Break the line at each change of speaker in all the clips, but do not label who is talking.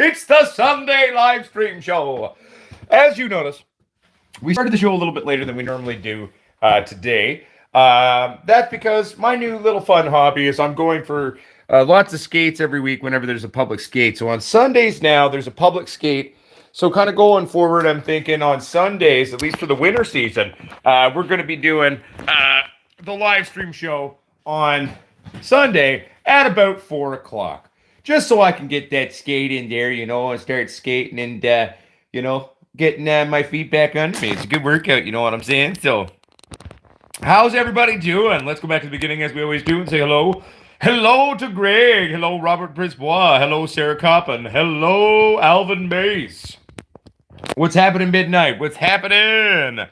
It's the Sunday live stream show. As you notice, we started the show a little bit later than we normally do today. That's because my new little fun hobby is I'm going for lots of skates every week whenever there's a public skate. So on Sundays now, there's a public skate. So kind of going forward, I'm thinking on Sundays, at least for the winter season, we're going to be doing the live stream show on Sunday at about 4 o'clock. Just so I can get that skate in there, and start skating and, getting my feet back under me. It's a good workout, you know what I'm saying? So, how's everybody doing? Let's go back to the beginning as we always do and say hello. Hello to Greg. Hello, Robert Brisbois. Hello, Sarah Coppin. Hello, Alvin Mace. What's happening, Midnight? What's happening?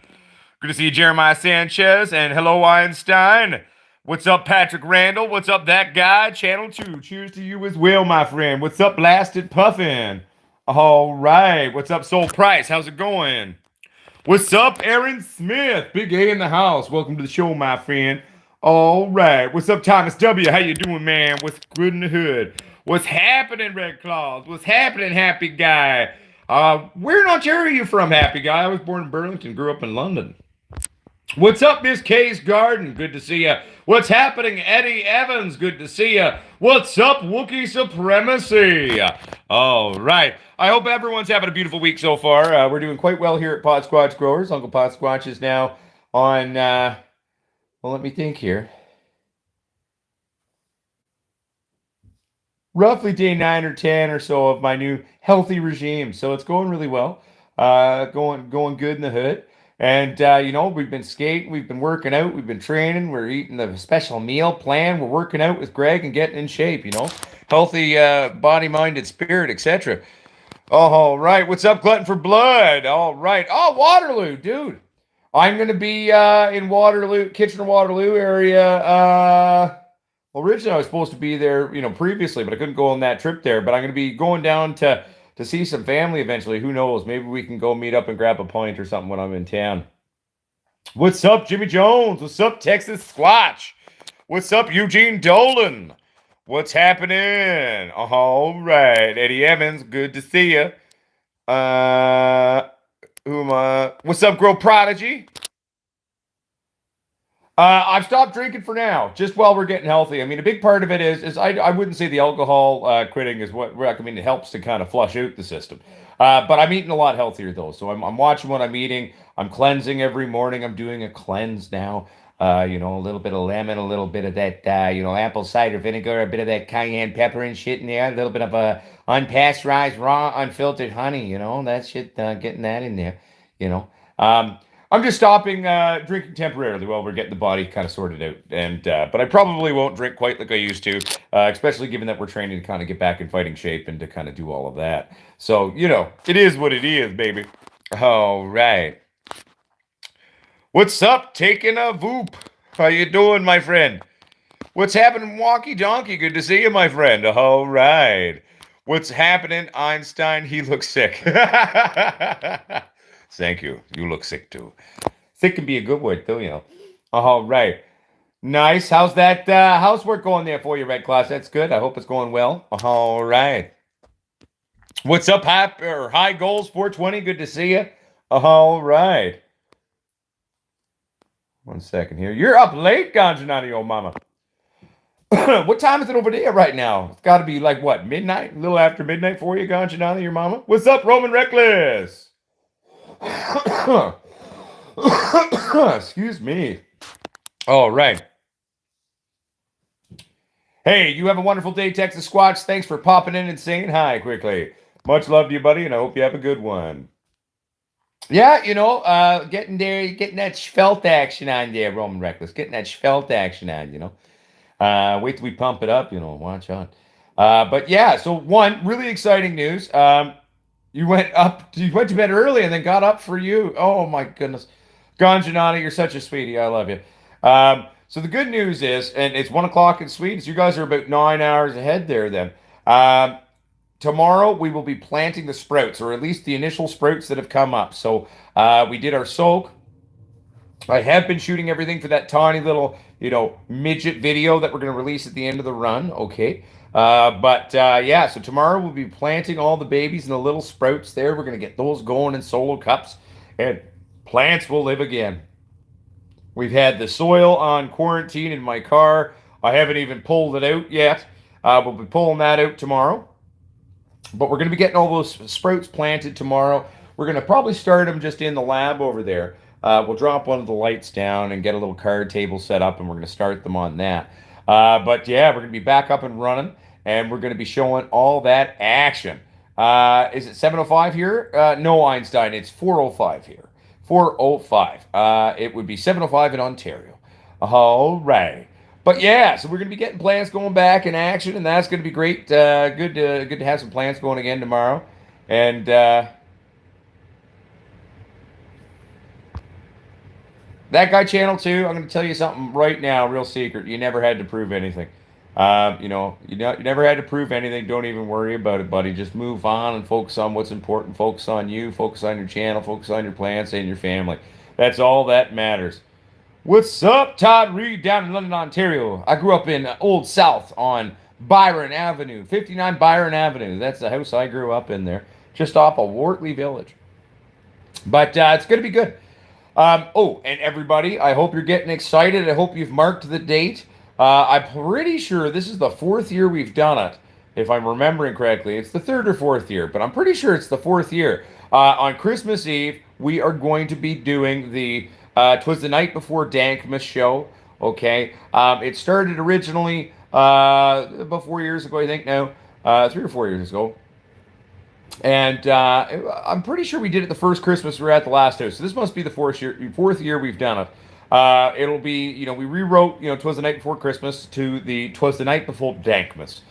Good to see you, Jeremiah Sanchez. And hello, Einstein. What's up, Patrick Randall? What's up, that guy? Channel 2. Cheers to you as well, my friend. What's up, Blasted Puffin? All right. What's up, Soul Price? How's it going? What's up, Aaron Smith? Big A in the house. Welcome to the show, my friend. All right. What's up, Thomas W? How you doing, man? What's good in the hood? What's happening, Red Claws? What's happening, Happy Guy? Where in Ontario are you from, Happy Guy? I was born in Burlington, grew up in London. What's up, Miss K's Garden? Good to see you. What's happening, Eddie Evans? Good to see you. What's up, Wookiee Supremacy? All right. I hope everyone's having a beautiful week so far. We're doing quite well here at Potsquatch Growers. Uncle Potsquatch is now on, let me think here. Roughly day 9 or 10 or so of my new healthy regime. So it's going really well. Going good in the hood. And, we've been skating, we've been working out, we've been training, we're eating a special meal plan, we're working out with Greg and getting in shape, healthy body, mind, and spirit, etc. All right, what's up, Glutton for Blood? All right. Oh, Waterloo, dude. I'm going to be in Waterloo, Kitchener-Waterloo area. Originally, I was supposed to be there, previously, but I couldn't go on that trip there. But I'm going to be going down to see some family eventually. Who knows? Maybe we can go meet up and grab a pint or something when I'm in town. What's up, Jimmy Jones? What's up, Texas Squatch? What's up, Eugene Dolan? What's happening? All right. Eddie Evans, good to see you. What's up, Grow Prodigy? I've stopped drinking for now, just while we're getting healthy. I mean, a big part of it is I wouldn't say the alcohol quitting is what it helps to kind of flush out the system. But I'm eating a lot healthier though, so I'm watching what I'm eating. I'm cleansing every morning. I'm doing a cleanse now. A little bit of lemon, a little bit of that, apple cider vinegar, a bit of that cayenne pepper and shit in there, a little bit of unpasteurized, raw, unfiltered honey. That shit, getting that in there. I'm just stopping drinking temporarily while we're getting the body kind of sorted out. And but I probably won't drink quite like I used to, especially given that we're training to kind of get back in fighting shape and to kind of do all of that. So, it is what it is, baby. All right. What's up, taking a voop? How you doing, my friend? What's happening, Wonky Donkey? Good to see you, my friend. All right. What's happening, Einstein? He looks sick. Thank you. You look sick too. Sick can be a good word too, All right. Nice. How's that housework going there for you, Red Class? That's good. I hope it's going well. All right. What's up, High Goals 420? Good to see you. All right. 1 second here. You're up late, Ganjanani, old mama. What time is it over there right now? It's got to be like, what, midnight? A little after midnight for you, Ganjanani, your mama? What's up, Roman Reckless? Excuse me. All right. Hey, you have a wonderful day, Texas Squatch. Thanks for popping in and saying hi quickly. Much love to you, buddy, and I hope you have a good one. Yeah, getting there, getting that svelte action on there, Roman Reckless. Getting that svelte action on, wait till we pump it up, watch out. But yeah, so one, really exciting news. You went to bed early and then got up for you. Oh my goodness. Ganjanani, you're such a sweetie. I love you. So the good news is, and it's 1 o'clock in Sweden, so you guys are about 9 hours ahead there then. Tomorrow we will be planting the sprouts, or at least the initial sprouts that have come up. So we did our soak. I have been shooting everything for that tiny little, midget video that we're going to release at the end of the run. Okay. Yeah, so tomorrow we'll be planting all the babies and the little sprouts there. We're going to get those going in solo cups, and plants will live again. We've had the soil on quarantine in my car. I haven't even pulled it out yet. We'll be pulling that out tomorrow. But we're going to be getting all those sprouts planted tomorrow. We're going to probably start them just in the lab over there. We'll drop one of the lights down and get a little card table set up, and we're going to start them on that. But yeah, we're going to be back up and running, and we're going to be showing all that action. Is it 7:05 here? No, Einstein. It's 4:05 here. 4:05. It would be 7:05 in Ontario. All right. But yeah, so we're going to be getting plants going back in action, and that's going to be great. Good to have some plants going again tomorrow. And that guy channel too. I'm going to tell you something right now, real secret. You never had to prove anything. You never had to prove anything. Don't even worry about it, buddy. Just move on and focus on what's important. Focus on you. Focus on your channel. Focus on your plants and your family. That's all that matters. What's up, Todd Reed down in London, Ontario? I grew up in Old South on Byron Avenue, 59 Byron Avenue. That's the house I grew up in there, just off of Wortley Village. But it's going to be good. And everybody, I hope you're getting excited. I hope you've marked the date. I'm pretty sure this is the fourth year we've done it, if I'm remembering correctly. It's the third or fourth year, but I'm pretty sure it's the fourth year. On Christmas Eve, we are going to be doing the 'Twas the Night Before Dankmas show. Okay, it started originally about 4 years ago, I think now, 3 or 4 years ago. And I'm pretty sure we did it the first Christmas we were at the last house. So this must be the fourth year we've done it. It'll be, we rewrote, 'Twas the Night Before Christmas to the 'Twas the Night Before Dankmas.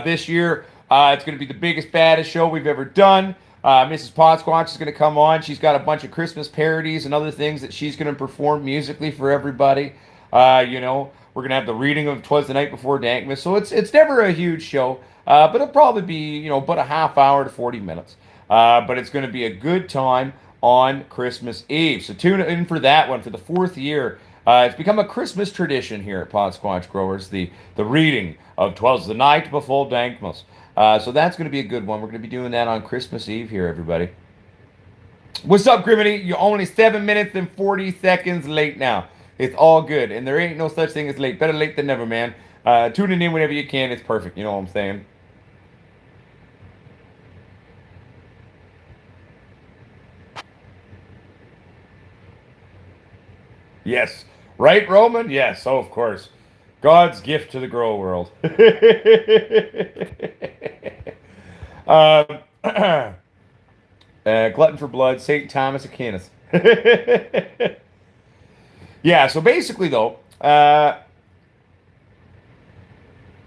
This year, it's going to be the biggest, baddest show we've ever done. Mrs. Potsquatch is going to come on. She's got a bunch of Christmas parodies and other things that she's going to perform musically for everybody. We're going to have the reading of 'Twas the Night Before Dankmas. So it's never a huge show, but it'll probably be, about a half hour to 40 minutes. But it's going to be a good time on Christmas Eve. So tune in for that one for the fourth year. It's become a Christmas tradition here at Potsquatch Growers, the reading of 'Twas the Night Before Dankmas. So that's going to be a good one. We're going to be doing that on Christmas Eve here, everybody. What's up, Grimity? You're only 7 minutes and 40 seconds late now. It's all good, and there ain't no such thing as late. Better late than never, man. Tuning in whenever you can. It's perfect. You know what I'm saying? Yes. Right, Roman? Yes, oh, of course. God's gift to the grow world. Glutton for blood, St. Thomas Aquinas. Yeah, so basically, though,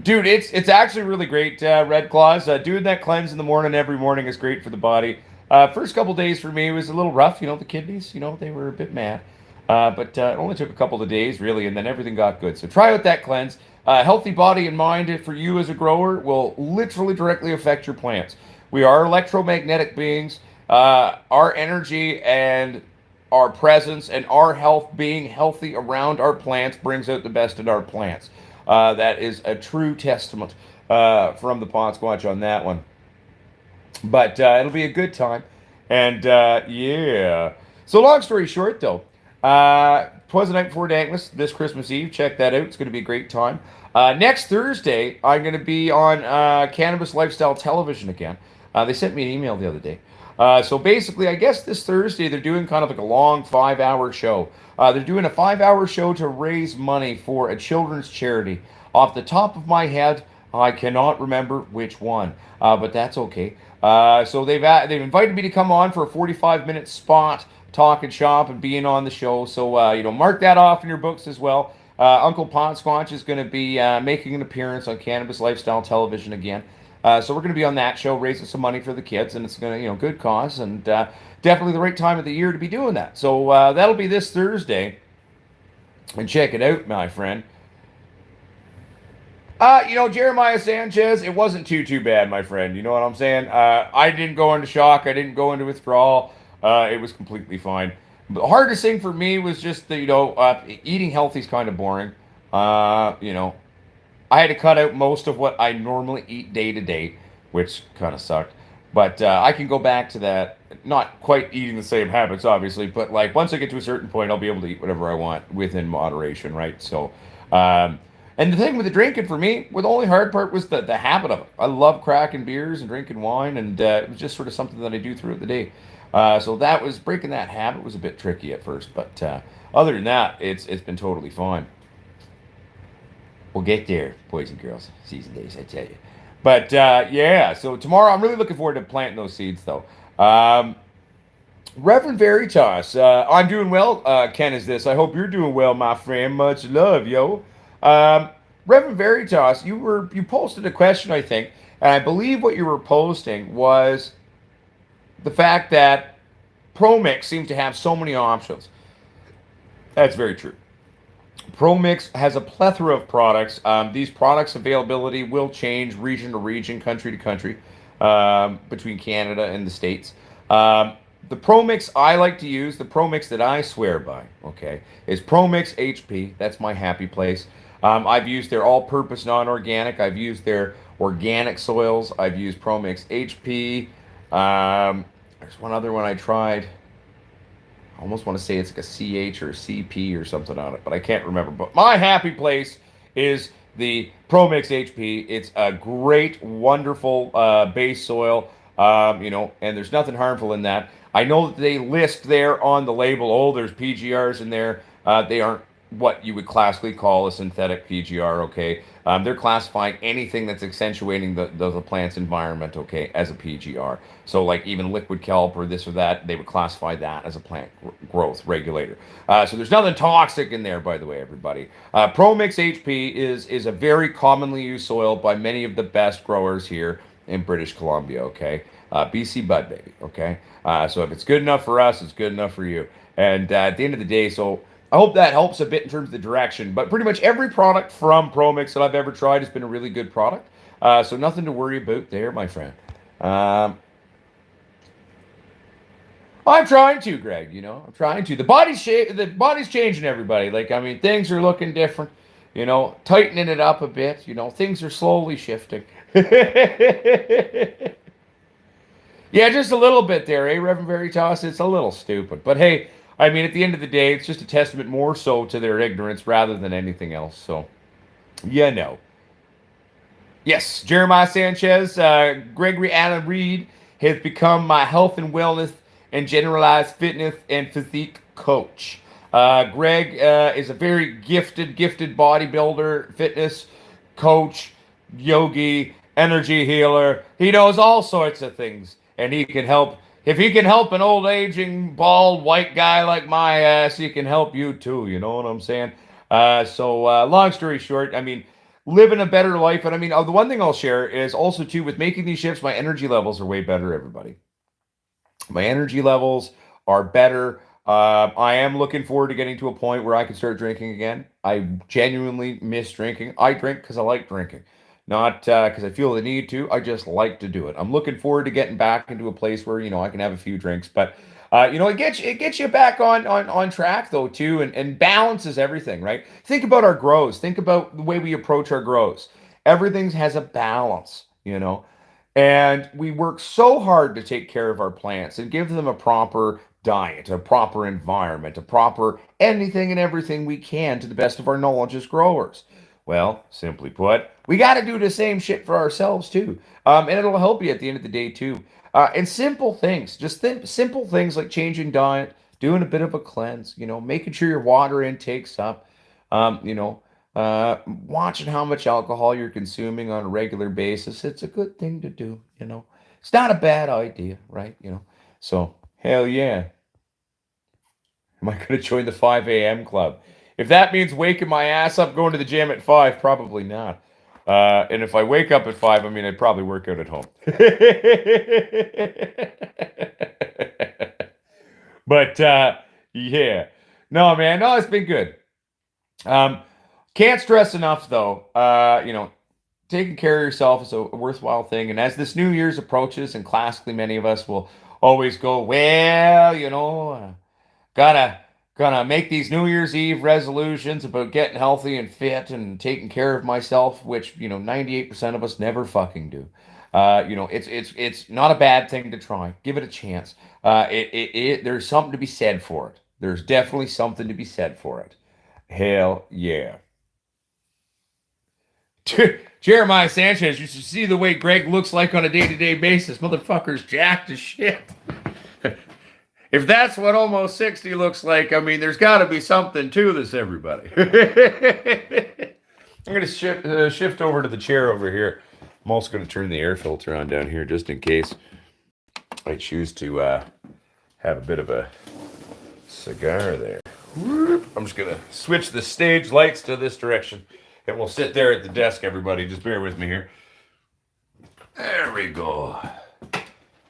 dude, it's actually really great, Red Claws. Doing that cleanse in the morning every morning is great for the body. First couple days for me was a little rough. The kidneys, they were a bit mad. But it only took a couple of days, really, and then everything got good. So try out that cleanse. Healthy body and mind for you as a grower will literally directly affect your plants. We are electromagnetic beings. Our energy and our presence and our health, being healthy around our plants, brings out the best in our plants. That is a true testament from the Potsquatch on that one. But it'll be a good time. And yeah. So long story short, though, 'Twas the Night Before Dankmas this Christmas Eve. Check that out. It's going to be a great time. Next Thursday, I'm going to be on Cannabis Lifestyle Television again. They sent me an email the other day. So basically, I guess this Thursday they're doing kind of like a long 5-hour show. They're doing a 5-hour show to raise money for a children's charity. Off the top of my head, I cannot remember which one, but that's okay. So they've invited me to come on for a 45-minute spot, talking shop and being on the show. So mark that off in your books as well. Uncle Potsquatch is going to be making an appearance on Cannabis Lifestyle Television again. So we're going to be on that show, raising some money for the kids, and it's going to, good cause, and definitely the right time of the year to be doing that. So that'll be this Thursday, and check it out, my friend. Jeremiah Sanchez, it wasn't too bad, my friend. You know what I'm saying? I didn't go into shock. I didn't go into withdrawal. It was completely fine. But the hardest thing for me was just, eating healthy is kind of boring. I had to cut out most of what I normally eat day to day, which kind of sucked. But I can go back to that. Not quite eating the same habits, obviously, but like once I get to a certain point, I'll be able to eat whatever I want within moderation, right? So, um, and the thing with the drinking for me, well, the only hard part was the habit of it. I love cracking beers and drinking wine, and it was just sort of something that I do throughout the day. So that was breaking that habit was a bit tricky at first, but other than that, it's been totally fine. We'll get there, boys and girls. Season days, I tell you. But yeah, so tomorrow I'm really looking forward to planting those seeds, though. Um, Reverend Veritas, I'm doing well. Ken is this. I hope you're doing well, my friend. Much love, yo. Um, Reverend Veritas, you posted a question, I think, and I believe what you were posting was the fact that ProMix seems to have so many options. That's very true. ProMix has a plethora of products. These products' availability will change region to region, country to country, between Canada and the States. Um, the ProMix I like to use, the ProMix that I swear by, okay, is ProMix HP. That's my happy place. I've used their all-purpose non-organic. I've used their organic soils. I've used ProMix HP. There's one other one I tried. I almost want to say it's like a CH or a CP or something on it, but I can't remember. But my happy place is the ProMix HP. It's a great, wonderful base soil, and there's nothing harmful in that. I know that they list there on the label, oh, there's PGRs in there. They aren't what you would classically call a synthetic PGR, okay? They're classifying anything that's accentuating the plant's environment, okay, as a PGR. So, like even liquid kelp or this or that, they would classify that as a plant growth regulator. So there's nothing toxic in there, by the way, everybody. ProMix HP is a very commonly used soil by many of the best growers here in British Columbia, okay? BC Bud, baby, okay? So if it's good enough for us, it's good enough for you. And at the end of the day, so I hope that helps a bit in terms of the direction. But pretty much every product from ProMix that I've ever tried has been a really good product. So nothing to worry about there, my friend. Um, I'm trying to, Greg. I'm trying to. The body's changing, everybody. Like I mean, things are looking different. Tightening it up a bit. Things are slowly shifting. Yeah, just a little bit there, eh, Reverend Veritas? It's a little stupid. But hey, I mean, at the end of the day, it's just a testament more so to their ignorance rather than anything else. So, yeah, no. Yes, Jeremiah Sanchez, Gregory Allen Reed has become my health and wellness and generalized fitness and physique coach. Greg is a very gifted bodybuilder, fitness coach, yogi, energy healer. He knows all sorts of things, and he can help. If he can help an old aging bald white guy like my ass, he can help you too. You know what I'm saying? So, long story short, I mean, living a better life, and I mean, the one thing I'll share is also too with making these shifts, my energy levels are way better. Everybody, my energy levels are better. I am looking forward to getting to a point where I can start drinking again. I genuinely miss drinking. I drink because I like drinking, not because I feel the need to. I just like to do it. I'm looking forward to getting back into a place where I can have a few drinks, but it gets you back on track though too, and balances everything, right? Think about our grows. Think about the way we approach our grows. Everything has a balance. And we work so hard to take care of our plants and give them a proper diet, a proper environment, a proper anything and everything we can to the best of our knowledge as growers. Well, simply put, we got to do the same shit for ourselves too. And it'll help you at the end of the day too. And simple things, just simple things like changing diet, doing a bit of a cleanse, making sure your water intake's up, watching how much alcohol you're consuming on a regular basis. It's a good thing to do. It's not a bad idea, right? So, hell yeah. Am I going to join the 5 a.m. club? If that means waking my ass up going to the gym at 5, probably not. And if I wake up at 5, I mean, I'd probably work out at home. But yeah. No, man. No, it's been good. Um, can't stress enough, though. Taking care of yourself is a worthwhile thing. And as this New Year's approaches, and classically many of us will always go, well, gotta Gonna make these New Year's Eve resolutions about getting healthy and fit and taking care of myself, which 98% of us never fucking do. It's not a bad thing to try. Give it a chance. There's something to be said for it. There's definitely something to be said for it. Hell yeah. Jeremiah Sanchez, you should see the way Greg looks like on a day-to-day basis. Motherfucker's jacked as shit. If that's what almost 60 looks like, I mean, there's got to be something to this, everybody. I'm going to shift over to the chair over here. I'm also going to turn the air filter on down here just in case I choose to have a bit of a cigar there. I'm just going to switch the stage lights to this direction, and we'll sit there at the desk, everybody. Just bear with me here. There we go.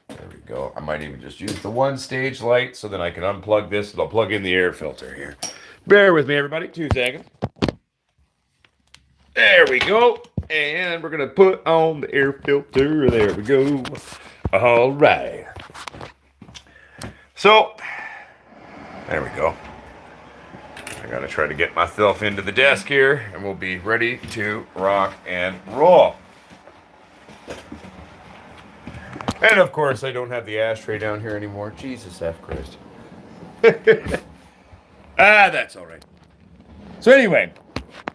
There we go. I might even just use the one stage light so that I can unplug this and I'll plug in the air filter here. Bear with me, everybody. 2 seconds. There we go. And we're going to put on the air filter. There we go. All right. So, there we go. I got to try to get myself into the desk here and we'll be ready to rock and roll. And of course, I don't have the ashtray down here anymore. Jesus F. Christ. That's all right. So anyway,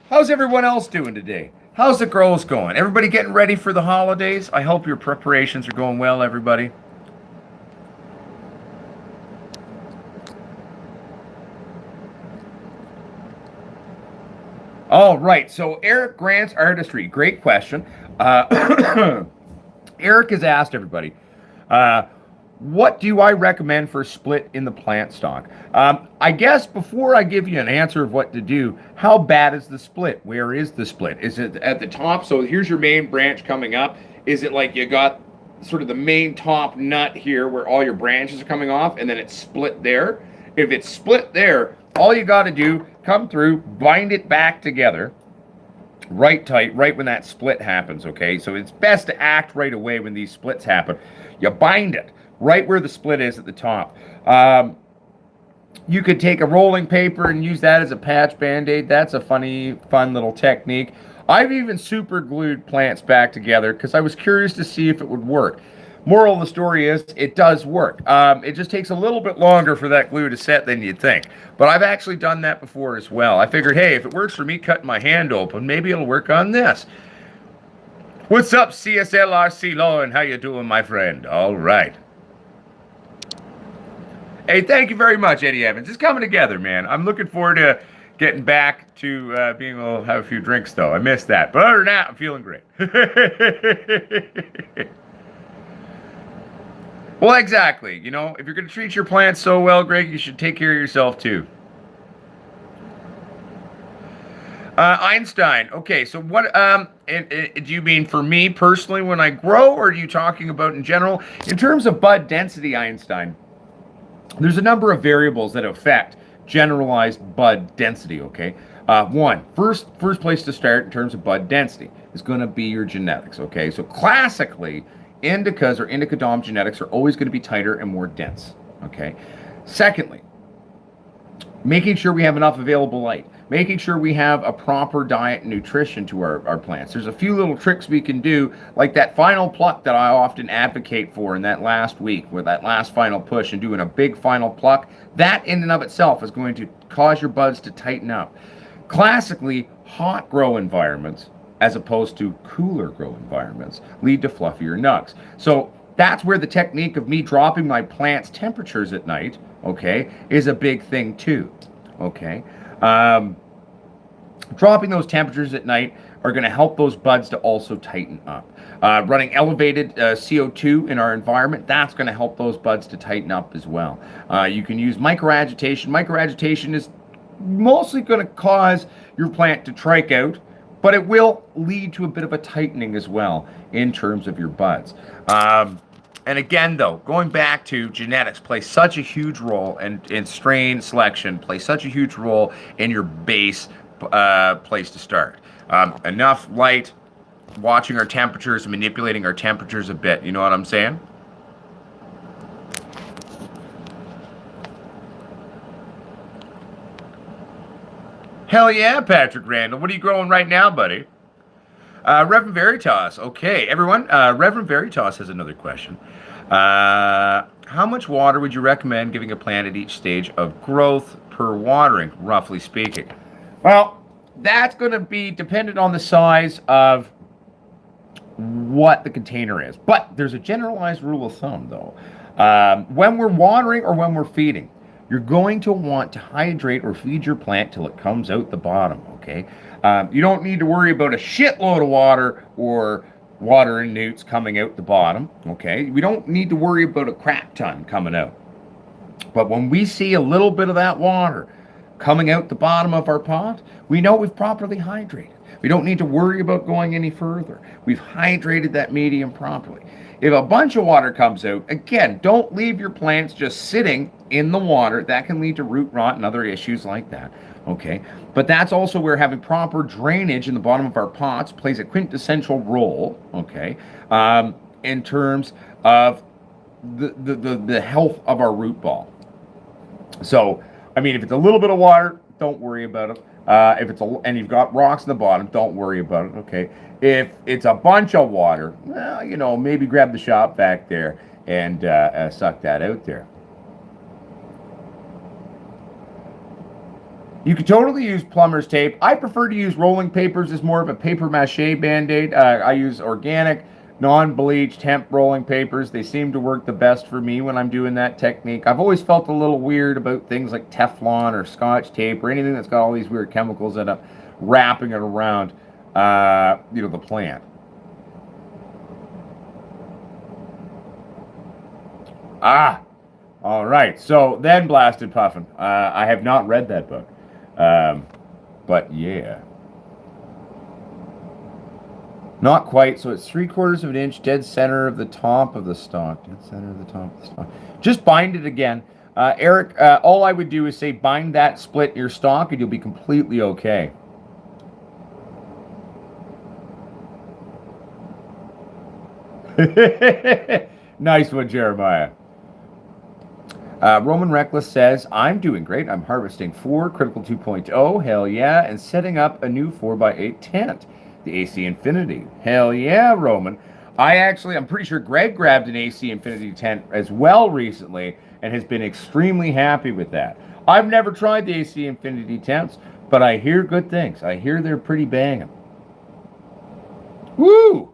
how's everyone else doing today? How's the grows going? Everybody getting ready for the holidays? I hope your preparations are going well, everybody. All right, so Eric Grant's Artistry. Great question. Eric has asked everybody, what do I recommend for a split in the plant stock? I guess before I give you an answer of what to do, how bad is the split? Where is the split? Is it at the top? So here's your main branch coming up. Is it like you got sort of the main top nut here where all your branches are coming off and then it's split there? If it's split there, all you got to do, come through, bind it back together. Right tight, right when that split happens, okay? So it's best to act right away when these splits happen. You bind it right where the split is at the top. You could take a rolling paper and use that as a patch band-aid. That's a fun little technique. I've even super glued plants back together because I was curious to see if it would work. Moral of the story is, it does work. It just takes a little bit longer for that glue to set than you'd think. But I've actually done that before as well. I figured, hey, if it works for me cutting my hand open, maybe it'll work on this. What's up, CSLRC Law, and how you doing, my friend? All right. Hey, thank you very much, Eddie Evans. It's coming together, man. I'm looking forward to getting back to being able to have a few drinks, though. I missed that. But other than that, I'm feeling great. Well, exactly. You know, if you're going to treat your plants so well, Greg, you should take care of yourself, too. Einstein. Okay, so what, do you mean for me personally when I grow, or are you talking about in general? In terms of bud density, Einstein, there's a number of variables that affect generalized bud density, okay? First place to start in terms of bud density is going to be your genetics, okay? So classically, indicas or indica dom genetics are always going to be tighter and more dense, okay? Secondly, making sure we have enough available light, making sure we have a proper diet and nutrition to our plants. There's a few little tricks we can do, like that final pluck that I often advocate for in that last week, with that last final push and doing a big final pluck. That in and of itself is going to cause your buds to tighten up. Classically, hot grow environments, as opposed to cooler grow environments, lead to fluffier nugs. So that's where the technique of me dropping my plants' temperatures at night, okay, is a big thing too, okay? Dropping those temperatures at night are going to help those buds to also tighten up. Running elevated CO2 in our environment, that's going to help those buds to tighten up as well. You can use microagitation. Microagitation is mostly going to cause your plant to trike out, but it will lead to a bit of a tightening as well in terms of your buds. And again, though, going back to genetics plays such a huge role, and strain selection plays such a huge role in your base place to start. Enough light, watching our temperatures, manipulating our temperatures a bit. You know what I'm saying? Hell yeah, Patrick Randall. What are you growing right now, buddy? Reverend Veritas. Okay, everyone. Reverend Veritas has another question. How much water would you recommend giving a plant at each stage of growth per watering, roughly speaking? Well, that's going to be dependent on the size of what the container is. But there's a generalized rule of thumb, though. When we're watering or when we're feeding, you're going to want to hydrate or feed your plant till it comes out the bottom, okay? You don't need to worry about a shitload of water or water and newts coming out the bottom, okay? We don't need to worry about a crap ton coming out. But when we see a little bit of that water coming out the bottom of our pot, we know we've properly hydrated. We don't need to worry about going any further. We've hydrated that medium properly. If a bunch of water comes out, again, don't leave your plants just sitting in the water. That can lead to root rot and other issues like that, okay? But that's also where having proper drainage in the bottom of our pots plays a quintessential role, okay, in terms of the health of our root ball. So, I mean, if it's a little bit of water, don't worry about it. If it's and you've got rocks in the bottom, don't worry about it, okay? If it's a bunch of water, well, you know, maybe grab the shop back there and suck that out there. You could totally use plumber's tape. I prefer to use rolling papers as more of a paper mache Band-Aid. I use organic, non-bleached hemp rolling papers. They seem to work the best for me when I'm doing that technique. I've always felt a little weird about things like Teflon or Scotch tape or anything that's got all these weird chemicals that up wrapping it around, the plant. All right. So then, Blasted Puffin. I have not read that book, but yeah. Not quite, so it's 3/4 of an inch, dead center of the top of the stalk. Dead center of the top of the stalk. Just bind it again. Eric, all I would do is say bind that split in your stalk and you'll be completely okay. Nice one, Jeremiah. Roman Reckless says, I'm doing great. I'm harvesting 4 Critical 2.0, hell yeah, and setting up a new 4x8 tent. The AC Infinity. Hell yeah, Roman. I'm pretty sure Greg grabbed an AC Infinity tent as well recently and has been extremely happy with that. I've never tried the AC Infinity tents, but I hear good things. I hear they're pretty banging. Woo!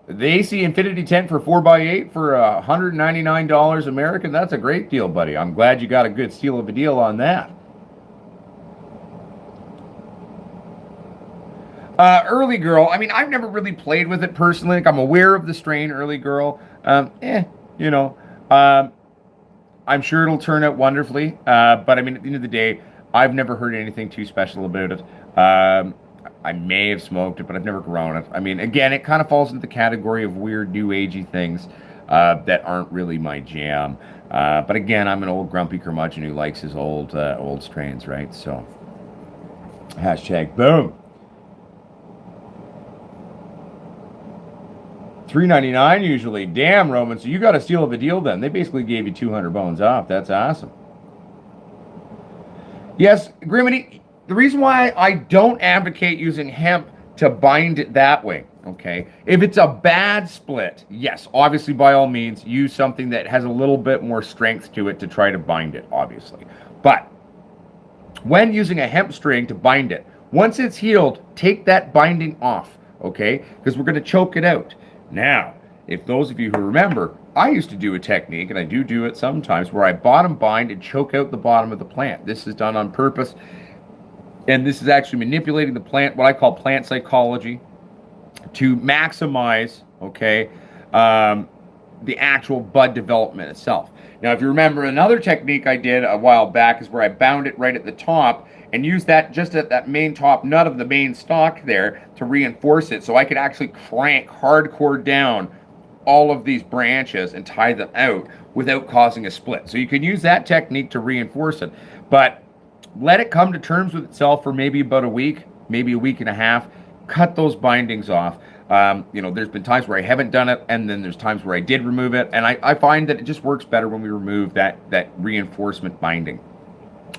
The AC Infinity tent for 4x8 for $199 American. That's a great deal, buddy. I'm glad you got a good steal of a deal on that. Early Girl, I mean, I've never really played with it personally. Like, I'm aware of the strain Early Girl. I'm sure it'll turn out wonderfully. But I mean, at the end of the day, I've never heard anything too special about it. I may have smoked it, but I've never grown it. I mean, again, it kind of falls into the category of weird new agey things that aren't really my jam. But again, I'm an old grumpy curmudgeon who likes his old strains, right? So, hashtag boom. $3.99 usually. Damn, Roman. So you got a steal of a deal then. They basically gave you 200 bones off. That's awesome. Yes, Grimity, the reason why I don't advocate using hemp to bind it that way, okay? If it's a bad split, yes, obviously by all means, use something that has a little bit more strength to it to try to bind it, obviously. But when using a hemp string to bind it, once it's healed, take that binding off, okay? Because we're going to choke it out. Now, if those of you who remember, I used to do a technique, and I do it sometimes, where I bottom bind and choke out the bottom of the plant. This is done on purpose, and this is actually manipulating the plant, what I call plant psychology, to maximize, okay, the actual bud development itself. Now, if you remember, another technique I did a while back is where I bound it right at the top and used that just at that main top nut of the main stalk there to reinforce it, so I could actually crank hardcore down all of these branches and tie them out without causing a split. So you can use that technique to reinforce it, but let it come to terms with itself for maybe about a week, maybe a week and a half. Cut those bindings off. There's been times where I haven't done it, and then there's times where I did remove it, and I find that it just works better when we remove that reinforcement binding.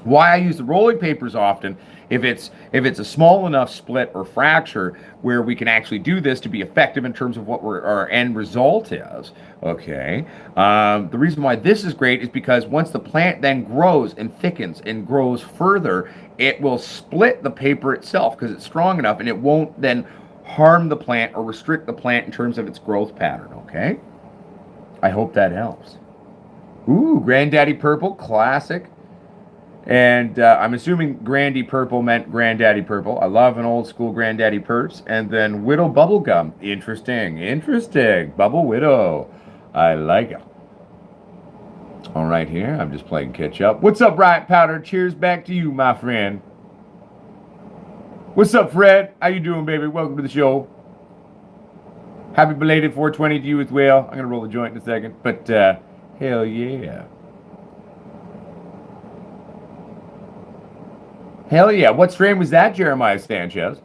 Why I use the rolling papers often, if it's a small enough split or fracture where we can actually do this to be effective in terms of what our end result is. Okay, the reason why this is great is because once the plant then grows and thickens and grows further, it will split the paper itself because it's strong enough, and it won't then harm the plant or restrict the plant in terms of its growth pattern. Okay, I hope that helps. Ooh, Granddaddy Purple, classic. And I'm assuming Grandy Purple meant Granddaddy Purple. I love an old school Granddaddy Purse. And then Widow Bubblegum. Interesting. Interesting. Bubble Widow. I like it. All right, here. I'm just playing catch up. What's up, Riot Powder? Cheers back to you, my friend. What's up, Fred? How you doing, baby? Welcome to the show. Happy belated 420 to you as well. I'm going to roll a joint in a second. But hell yeah. Hell yeah. What strain was that, Jeremiah Sanchez?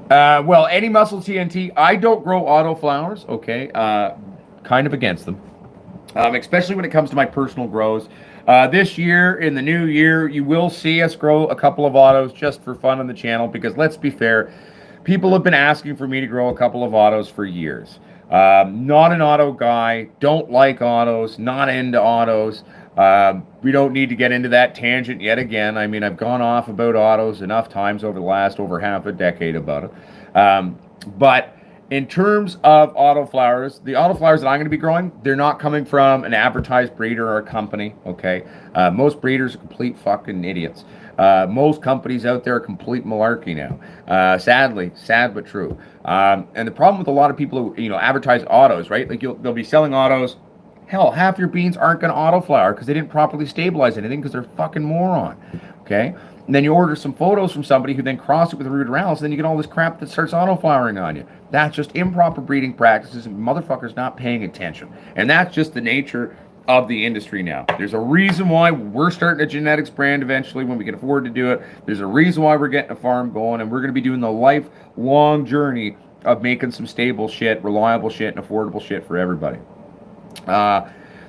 Well, any muscle TNT. I don't grow auto flowers, okay? Kind of against them. Especially when it comes to my personal grows. This year, in the new year, you will see us grow a couple of autos just for fun on the channel because let's be fair, people have been asking for me to grow a couple of autos for years. Not an auto guy, don't like autos, not into autos. We don't need to get into that tangent yet again. I mean, I've gone off about autos enough times over the last over half a decade about it. But in terms of autoflowers, the autoflowers that I'm going to be growing, they're not coming from an advertised breeder or a company, okay? Most breeders are complete fucking idiots. Most companies out there are complete malarkey now. Sadly, sad but true. And the problem with a lot of people who, advertise autos, right? Like they'll be selling autos. Hell, half your beans aren't going to autoflower because they didn't properly stabilize anything because they're a fucking moron, okay? And then you order some photos from somebody who then cross it with Ruderals, and then you get all this crap that starts autoflowering on you. That's just improper breeding practices and motherfuckers not paying attention. And that's just the nature of the industry now. There's a reason why we're starting a genetics brand eventually when we can afford to do it. There's a reason why we're getting a farm going, and we're going to be doing the lifelong journey of making some stable shit, reliable shit, and affordable shit for everybody.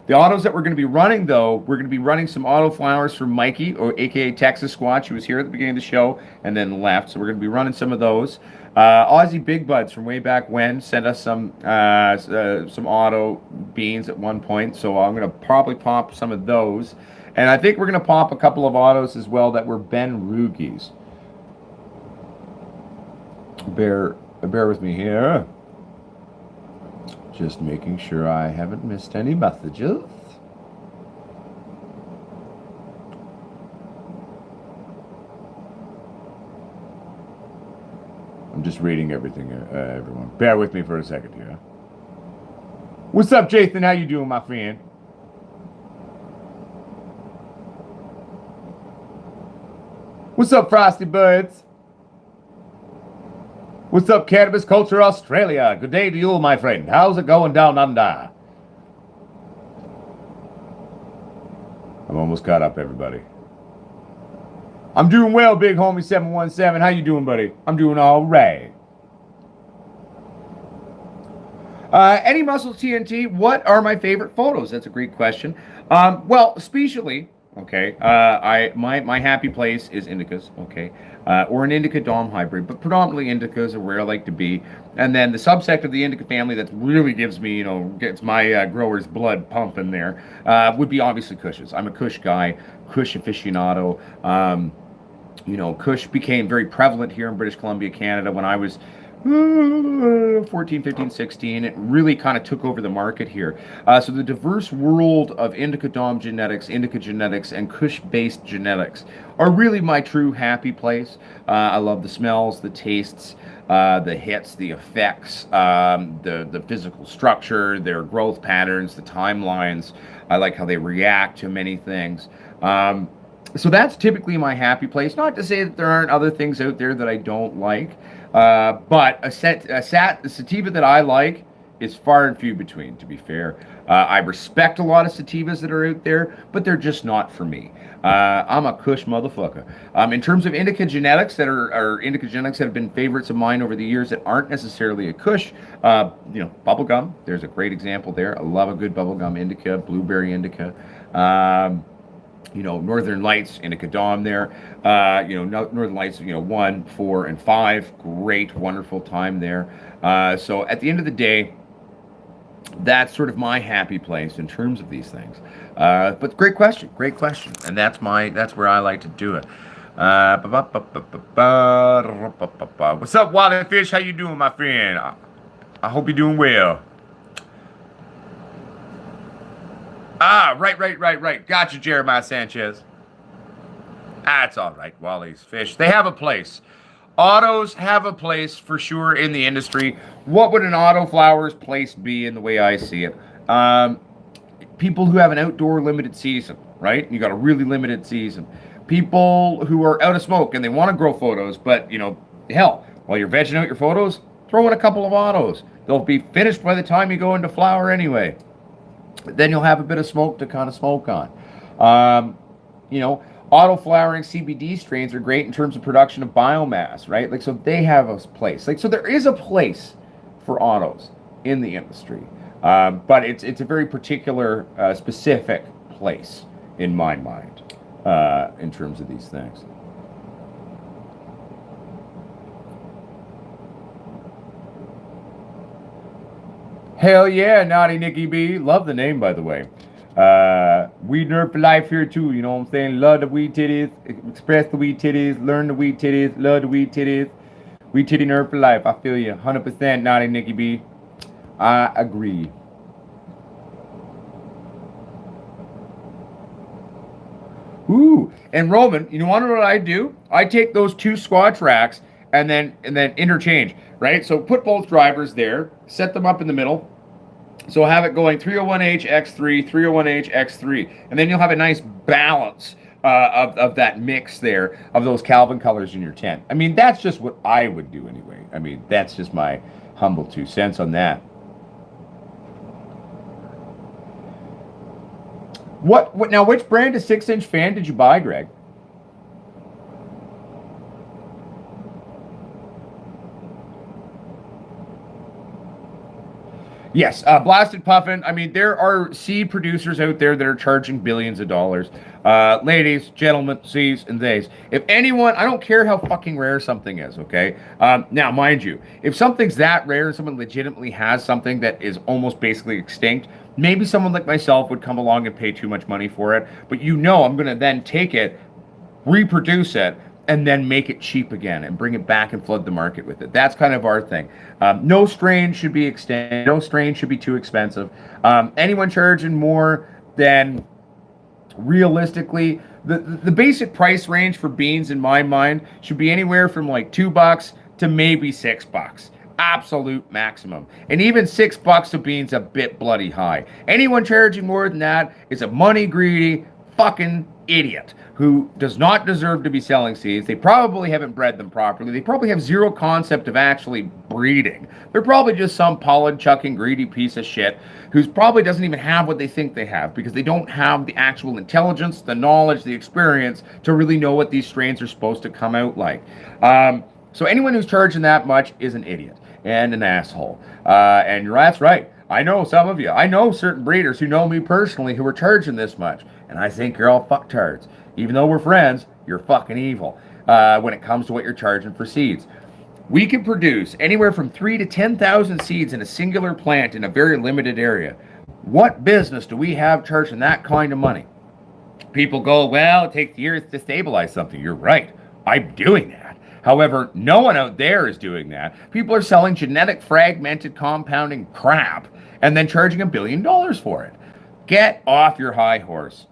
The autos that we're going to be running, though, we're going to be running some auto flowers from Mikey, or aka Texas Squatch, who was here at the beginning of the show and then left. So we're going to be running some of those. Aussie Big Buds from way back when sent us some auto beans at one point. So I'm going to probably pop some of those. And I think we're going to pop a couple of autos as well that were Ben Rugies. Bear with me here. Just making sure I haven't missed any messages. I'm just reading everything, everyone. Bear with me for a second here. What's up, Jason? How you doing, my friend? What's up, Frosty Buds? What's up, Cannabis Culture Australia? Good day to you, my friend. How's it going down under? I'm almost caught up, everybody. I'm doing well, big homie 717. How you doing, buddy? I'm doing all right. Any muscle TNT? What are my favorite photos? That's a great question. Well, specially, okay. My happy place is indicas, okay, or an indica dom hybrid, but predominantly indicas are where I like to be. And then the subsect of the indica family that really gives me, gets my grower's blood pumping there, would be obviously Kushes. I'm a Kush guy, Kush aficionado. Kush became very prevalent here in British Columbia, Canada when I was 14, 15, 16. It really kind of took over the market here. So the diverse world of indica dom genetics, indica genetics, and Kush-based genetics are really my true happy place. I love the smells, the tastes, the hits, the effects, the physical structure, their growth patterns, the timelines. I like how they react to many things. So that's typically my happy place. Not to say that there aren't other things out there that I don't like. But a sativa that I like is far and few between, to be fair. I respect a lot of sativas that are out there, but they're just not for me. I'm a Kush motherfucker. In terms of indica genetics are indica genetics that have been favorites of mine over the years that aren't necessarily a Kush, bubblegum. There's a great example there. I love a good bubblegum indica, blueberry indica. Northern Lights, Indica Dom there. Northern Lights, 1, 4, and 5. Great, wonderful time there. So at the end of the day, that's sort of my happy place in terms of these things. But great question. And that's where I like to do it. What's up, Wally Fish? How you doing, my friend? I hope you're doing well. Right. Gotcha, Jeremiah Sanchez. That's all right, Wally's Fish. They have a place. Autos have a place for sure in the industry. What would an auto flowers place be in the way I see it? People who have an outdoor limited season, right? You got a really limited season. People who are out of smoke and they want to grow photos, but hell, while you're vegging out your photos, throw in a couple of autos. They'll be finished by the time you go into flower anyway. Then you'll have a bit of smoke to kind of smoke on. Auto flowering CBD strains are great in terms of production of biomass, right? So they have a place. So there is a place for autos in the industry, but it's a very particular, specific place in my mind in terms of these things. Hell yeah, Naughty Nikki B. Love the name, by the way. Weed nerd for life here too, you know what I'm saying? Love the weed titties, express the weed titties, learn the weed titties, love the weed titties. Weed titty nerd for life. I feel you. 100% Naughty Nikki B. I agree. Ooh, and Roman, you want to know what I do? I take those two Squatch racks and then interchange, right? So put both drivers there, set them up in the middle. So have it going 301H X3, 301H X3, and then you'll have a nice balance of that mix there of those Calvin colors in your tent. I mean, that's just what I would do anyway. I mean, that's just my humble 2 cents on that. What now? Which brand of 6-inch fan did you buy, Greg? Yes, Blasted Puffin. I mean, there are seed producers out there that are charging billions of dollars. Ladies, gentlemen, C's and theys. If anyone, I don't care how fucking rare something is, okay? Now, mind you, if something's that rare and someone legitimately has something that is almost basically extinct, maybe someone like myself would come along and pay too much money for it. But I'm going to then take it, reproduce it, and then make it cheap again and bring it back and flood the market with it. That's kind of our thing. No strain should be extended. No strain should be too expensive. Anyone charging more than realistically, the basic price range for beans in my mind should be anywhere from like $2 to maybe $6. Absolute maximum. And even $6 a bean's a bit bloody high. Anyone charging more than that is a money greedy fucking idiot who does not deserve to be selling seeds. They probably haven't bred them properly. They probably have zero concept of actually breeding. They're probably just some pollen chucking greedy piece of shit who's probably doesn't even have what they think they have because they don't have the actual intelligence, the knowledge, the experience to really know what these strains are supposed to come out like. So anyone who's charging that much is an idiot and an asshole. And that's right. I know some of you. I know certain breeders who know me personally who are charging this much. And I think you're all fucktards. Even though we're friends, you're fucking evil when it comes to what you're charging for seeds. We can produce anywhere from 3,000 to 10,000 seeds in a singular plant in a very limited area. What business do we have charging that kind of money? People go, well, it takes years to stabilize something. You're right. I'm doing that. However, no one out there is doing that. People are selling genetic fragmented compounding crap and then charging $1 billion for it. Get off your high horse.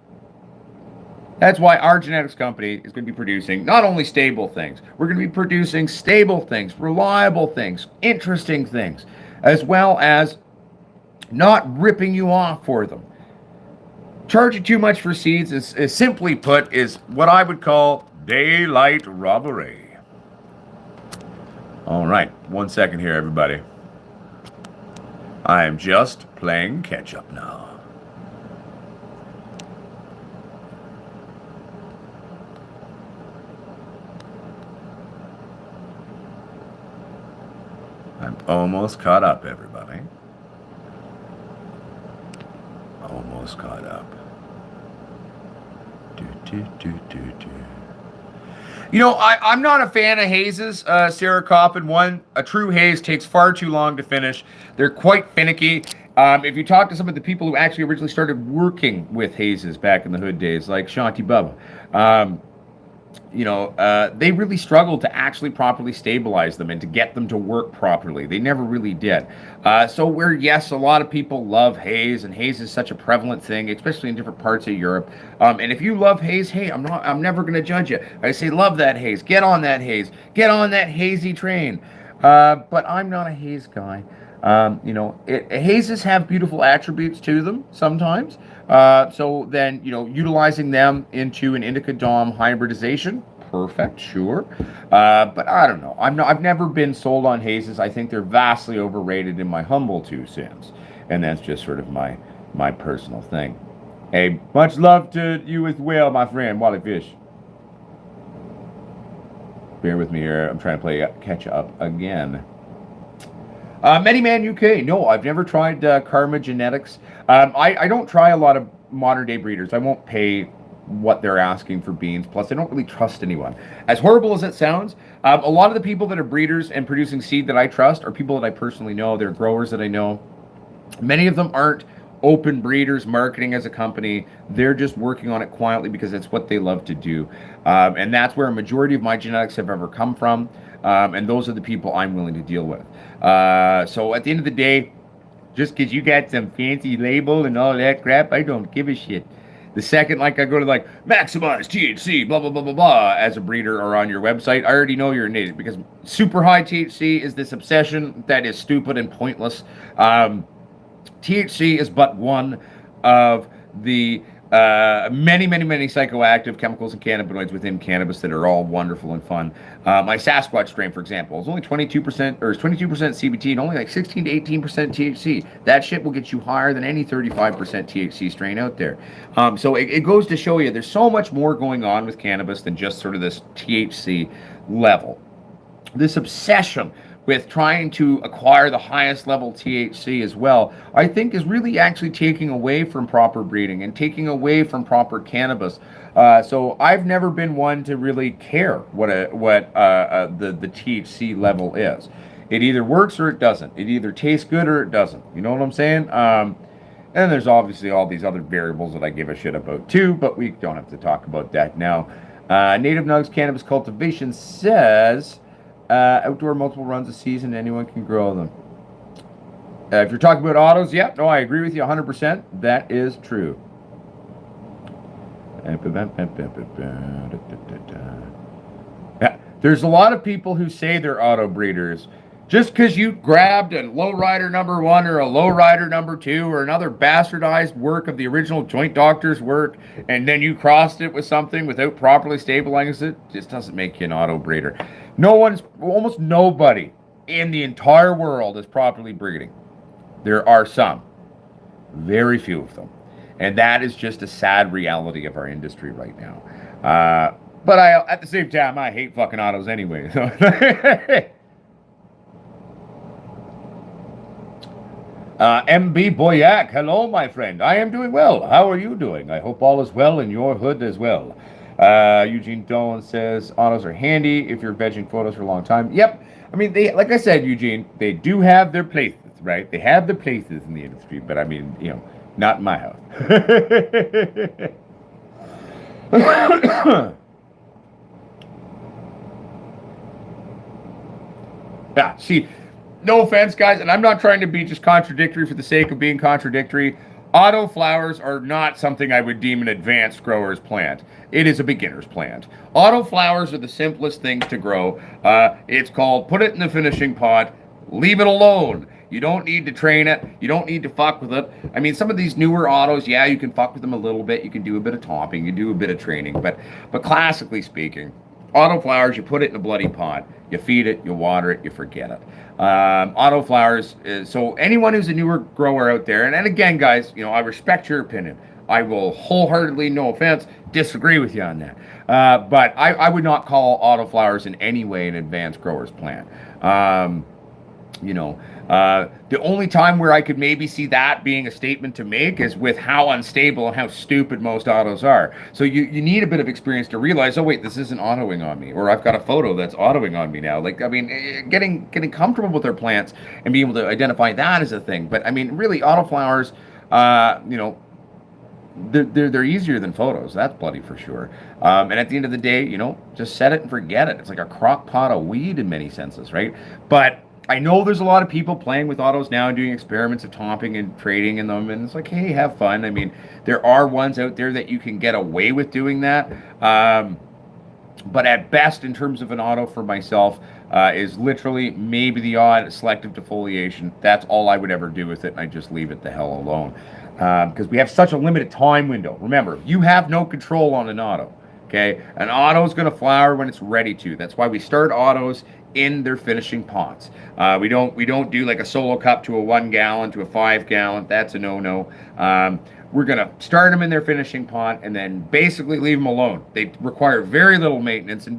That's why our genetics company is going to be producing not only stable things, we're going to be producing stable things, reliable things, interesting things, as well as not ripping you off for them. Charging too much for seeds is simply put, is what I would call daylight robbery. All right, 1 second here, everybody. I'm just playing catch up now. I'm almost caught up, everybody. Almost caught up. You know, I'm not a fan of hazes, Sarah Coppin. One, a true haze takes far too long to finish. They're quite finicky. If you talk to some of the people who actually originally started working with hazes back in the hood days, like Shanti Bubba, they really struggled to actually properly stabilize them and to get them to work properly. They never really did. So where, yes, a lot of people love haze, and haze is such a prevalent thing, especially in different parts of Europe. And if you love haze, hey, I'm never going to judge you. I say, love that haze. Get on that haze. Get on that hazy train. But I'm not a haze guy. Hazes have beautiful attributes to them sometimes. So then, utilizing them into an indica dom hybridization, perfect, sure. But I don't know. I've never been sold on hazes. I think they're vastly overrated in my humble 2 cents, and that's just sort of my personal thing. Hey, much love to you as well, my friend Wally Fish. Bear with me here. I'm trying to play catch up again. Mediman UK. No, I've never tried Karma Genetics. I don't try a lot of modern day breeders. I won't pay what they're asking for beans. Plus, I don't really trust anyone. As horrible as it sounds, a lot of the people that are breeders and producing seed that I trust are people that I personally know. They're growers that I know. Many of them aren't open breeders marketing as a company. They're just working on it quietly because it's what they love to do. And that's where a majority of my genetics have ever come from. And those are the people I'm willing to deal with. So at the end of the day, just because you got some fancy label and all that crap, I don't give a shit. The second, I go to maximize THC, blah, blah, blah, blah, blah, as a breeder or on your website, I already know you're an idiot because super high THC is this obsession that is stupid and pointless. THC is but one of the many, many, many psychoactive chemicals and cannabinoids within cannabis that are all wonderful and fun. My Sasquatch strain, for example, is only 22% or is 22% CBT and only 16 to 18% THC. That shit will get you higher than any 35% THC strain out there. So it goes to show you there's so much more going on with cannabis than just sort of this THC level. This obsession with trying to acquire the highest level THC as well, I think is really actually taking away from proper breeding and taking away from proper cannabis. So I've never been one to really care what the THC level is. It either works or it doesn't. It either tastes good or it doesn't. You know what I'm saying? And there's obviously all these other variables that I give a shit about too, but we don't have to talk about that now. Native Nugs Cannabis Cultivation says, outdoor multiple runs a season, anyone can grow them. If you're talking about autos, yeah, no, I agree with you 100%. That is true. Yeah, there's a lot of people who say they're auto breeders. Just because you grabbed a lowrider number 1 or a lowrider number 2 or another bastardized work of the original joint doctor's work, and then you crossed it with something without properly stabilizing it, just doesn't make you an auto breeder. Almost nobody in the entire world is properly breeding. There are some, very few of them, and that is just a sad reality of our industry right now. But at the same time, I hate fucking autos anyway. MB Boyack, hello, my friend. I am doing well. How are you doing? I hope all is well in your hood as well. Eugene Dolan says autos are handy if you're vegging photos for a long time. Yep. I mean, they, like I said, Eugene, they do have their places, right? They have their places in the industry, but I mean, not in my house. Yeah, see, no offense, guys, and I'm not trying to be just contradictory for the sake of being contradictory. Auto flowers are not something I would deem an advanced grower's plant. It is a beginner's plant. Auto flowers are the simplest things to grow. It's called put it in the finishing pot, leave it alone. You don't need to train it. You don't need to fuck with it. I mean, some of these newer autos, yeah, you can fuck with them a little bit. You can do a bit of topping. You do a bit of training. But classically speaking, Autoflowers, you put it in a bloody pot, you feed it, you water it, you forget it. Autoflowers, so anyone who's a newer grower out there, and again, guys, I respect your opinion. I will wholeheartedly, no offense, disagree with you on that. But I would not call autoflowers in any way an advanced grower's plant. You know, the only time where I could maybe see that being a statement to make is with how unstable and how stupid most autos are. So you need a bit of experience to realize, oh wait, this isn't autoing on me, or I've got a photo that's autoing on me now. Like, I mean, getting comfortable with their plants and being able to identify that as a thing. But I mean, really, autoflowers, they're easier than photos. That's bloody for sure. And at the end of the day, just set it and forget it. It's like a crock pot of weed in many senses, right? But I know there's a lot of people playing with autos now and doing experiments of topping and trading in them, and it's like, hey, have fun. I mean, there are ones out there that you can get away with doing that. But at best, in terms of an auto for myself, is literally maybe the odd selective defoliation. That's all I would ever do with it, and I just leave it the hell alone. Because we have such a limited time window. Remember, you have no control on an auto. Okay, an auto is going to flower when it's ready to. That's why we start autos in their finishing pots. We don't do like a solo cup to a 1 gallon to a 5 gallon. That's a no-no. We're going to start them in their finishing pot and then basically leave them alone. They require very little maintenance and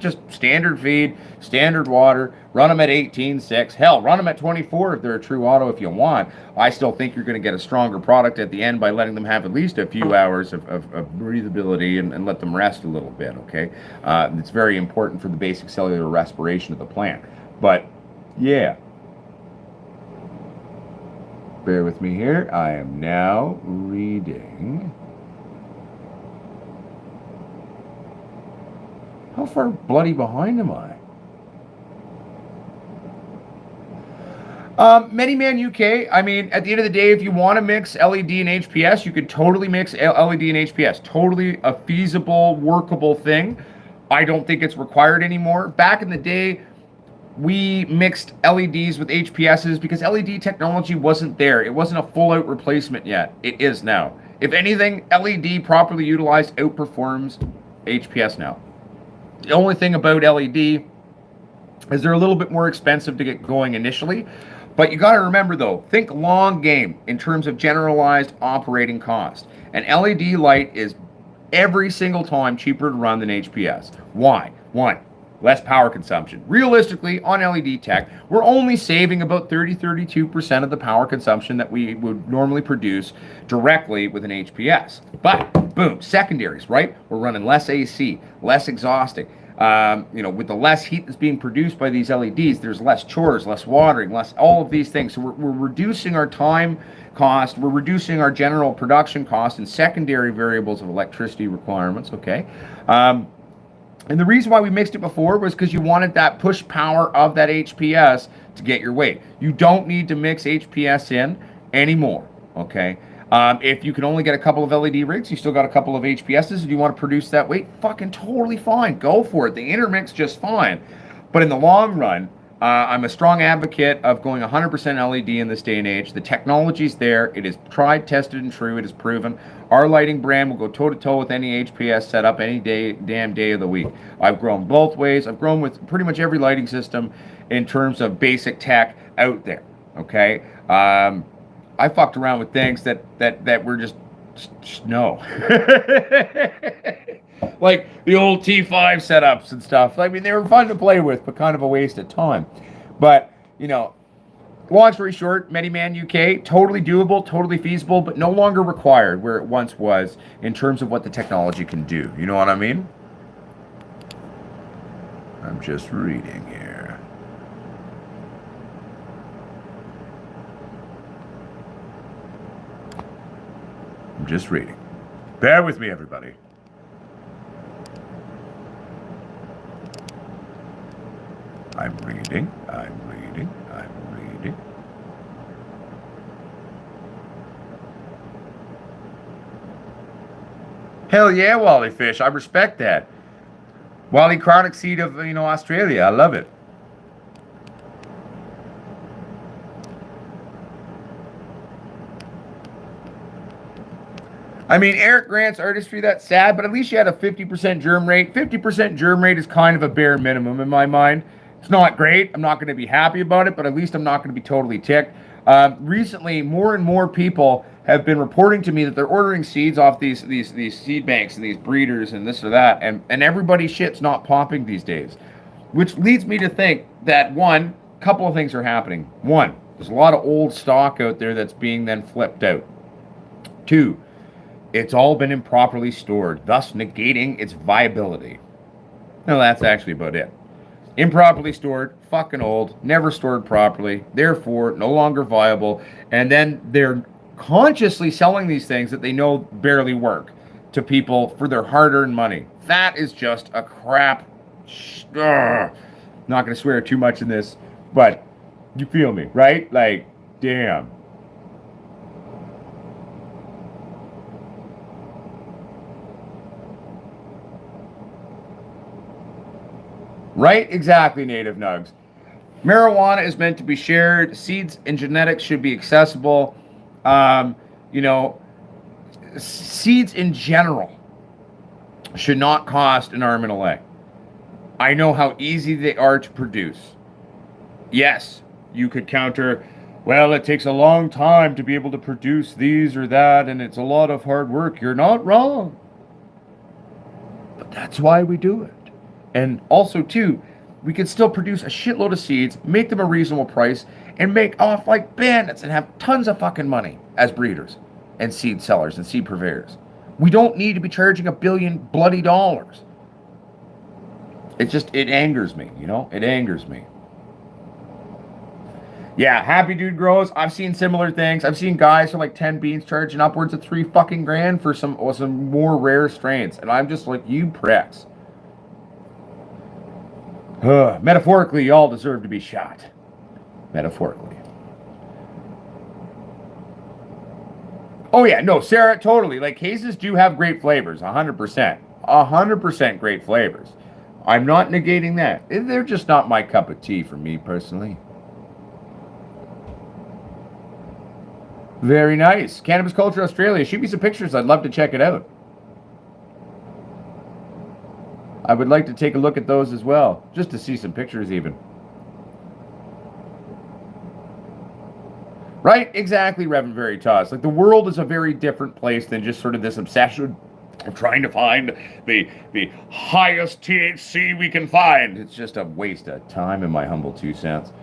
just standard feed, standard water. Run them at 18.6. Hell, run them at 24 if they're a true auto if you want. I still think you're going to get a stronger product at the end by letting them have at least a few hours of breathability and let them rest a little bit, okay? It's very important for the basic cellular respiration of the plant. But, yeah. Bear with me here. I am now reading. How far bloody behind am I? Manyman UK, I mean, at the end of the day, if you want to mix LED and HPS, you could totally mix LED and HPS. Totally a feasible, workable thing. I don't think it's required anymore. Back in the day, we mixed LEDs with HPSs because LED technology wasn't there. It wasn't a full-out replacement yet. It is now. If anything, LED properly utilized outperforms HPS now. The only thing about LED is they're a little bit more expensive to get going initially. But you got to remember, though, think long game in terms of generalized operating cost. An LED light is every single time cheaper to run than HPS. Why? One, less power consumption. Realistically, on LED tech, we're only saving about 32% of the power consumption that we would normally produce directly with an HPS. But, boom, secondaries, right? We're running less AC, less exhausting. With the less heat that's being produced by these LEDs, there's less chores, less watering, less all of these things. So we're reducing our time cost, we're reducing our general production cost and secondary variables of electricity requirements, okay? And the reason why we mixed it before was because you wanted that push power of that HPS to get your weight. You don't need to mix HPS in anymore, okay? If you can only get a couple of LED rigs, you still got a couple of HPSs, and you want to produce that weight, fucking totally fine. Go for it. The intermix just fine. But in the long run, I'm a strong advocate of going 100% LED in this day and age. The technology's there. It is tried, tested, and true. It is proven. Our lighting brand will go toe-to-toe with any HPS setup any damn day of the week. I've grown both ways. I've grown with pretty much every lighting system in terms of basic tech out there, okay? I fucked around with things that were just no. Like the old T5 setups and stuff. I mean, they were fun to play with, but kind of a waste of time. But, long story short, Mediman UK, totally doable, totally feasible, but no longer required where it once was in terms of what the technology can do. You know what I mean? I'm just reading here. I'm just reading. Bear with me, everybody. I'm reading. Hell yeah, Wally Fish. I respect that. Wally Chronic Seed of, Australia. I love it. I mean, Eric Grant's artistry, that's sad, but at least you had a 50% germ rate. 50% germ rate is kind of a bare minimum in my mind. It's not great. I'm not going to be happy about it, but at least I'm not going to be totally ticked. Recently, more and more people have been reporting to me that they're ordering seeds off these seed banks and these breeders and this or that, and everybody's shit's not popping these days, which leads me to think that one, couple of things are happening. One, there's a lot of old stock out there that's being then flipped out. Two, it's all been improperly stored, thus negating its viability. No, that's actually about it. Improperly stored, fucking old, never stored properly, therefore no longer viable, and then they're consciously selling these things that they know barely work to people for their hard-earned money. That is just a crap. Ugh. Not going to swear too much in this, but you feel me, right? Like, damn. Right? Exactly, Native Nugs. Marijuana is meant to be shared. Seeds and genetics should be accessible. You know, seeds in general should not cost an arm and a leg. I know how easy they are to produce. Yes, you could counter, well, it takes a long time to be able to produce these or that, and it's a lot of hard work. You're not wrong. But that's why we do it. And also, too, we can still produce a shitload of seeds, make them a reasonable price, and make off like bandits and have tons of fucking money as breeders and seed sellers and seed purveyors. We don't need to be charging $1 billion bloody dollars. It angers me, you know? It angers me. Yeah, Happy Dude Grows. I've seen similar things. I've seen guys for like 10 beans charging upwards of $3 fucking grand for some more rare strains. And I'm just like, you pricks. Metaphorically, y'all deserve to be shot. Metaphorically. Oh yeah, no, Sarah, totally. Like, hazes do have great flavors, 100%. 100% great flavors. I'm not negating that. They're just not my cup of tea for me, personally. Very nice. Cannabis Culture Australia. Shoot me some pictures. I'd love to check it out. I would like to take a look at those as well, just to see some pictures even. Right? Exactly, Reverend Veritas. Like, the world is a very different place than just sort of this obsession of trying to find the highest THC we can find. It's just a waste of time, in my humble 2 cents.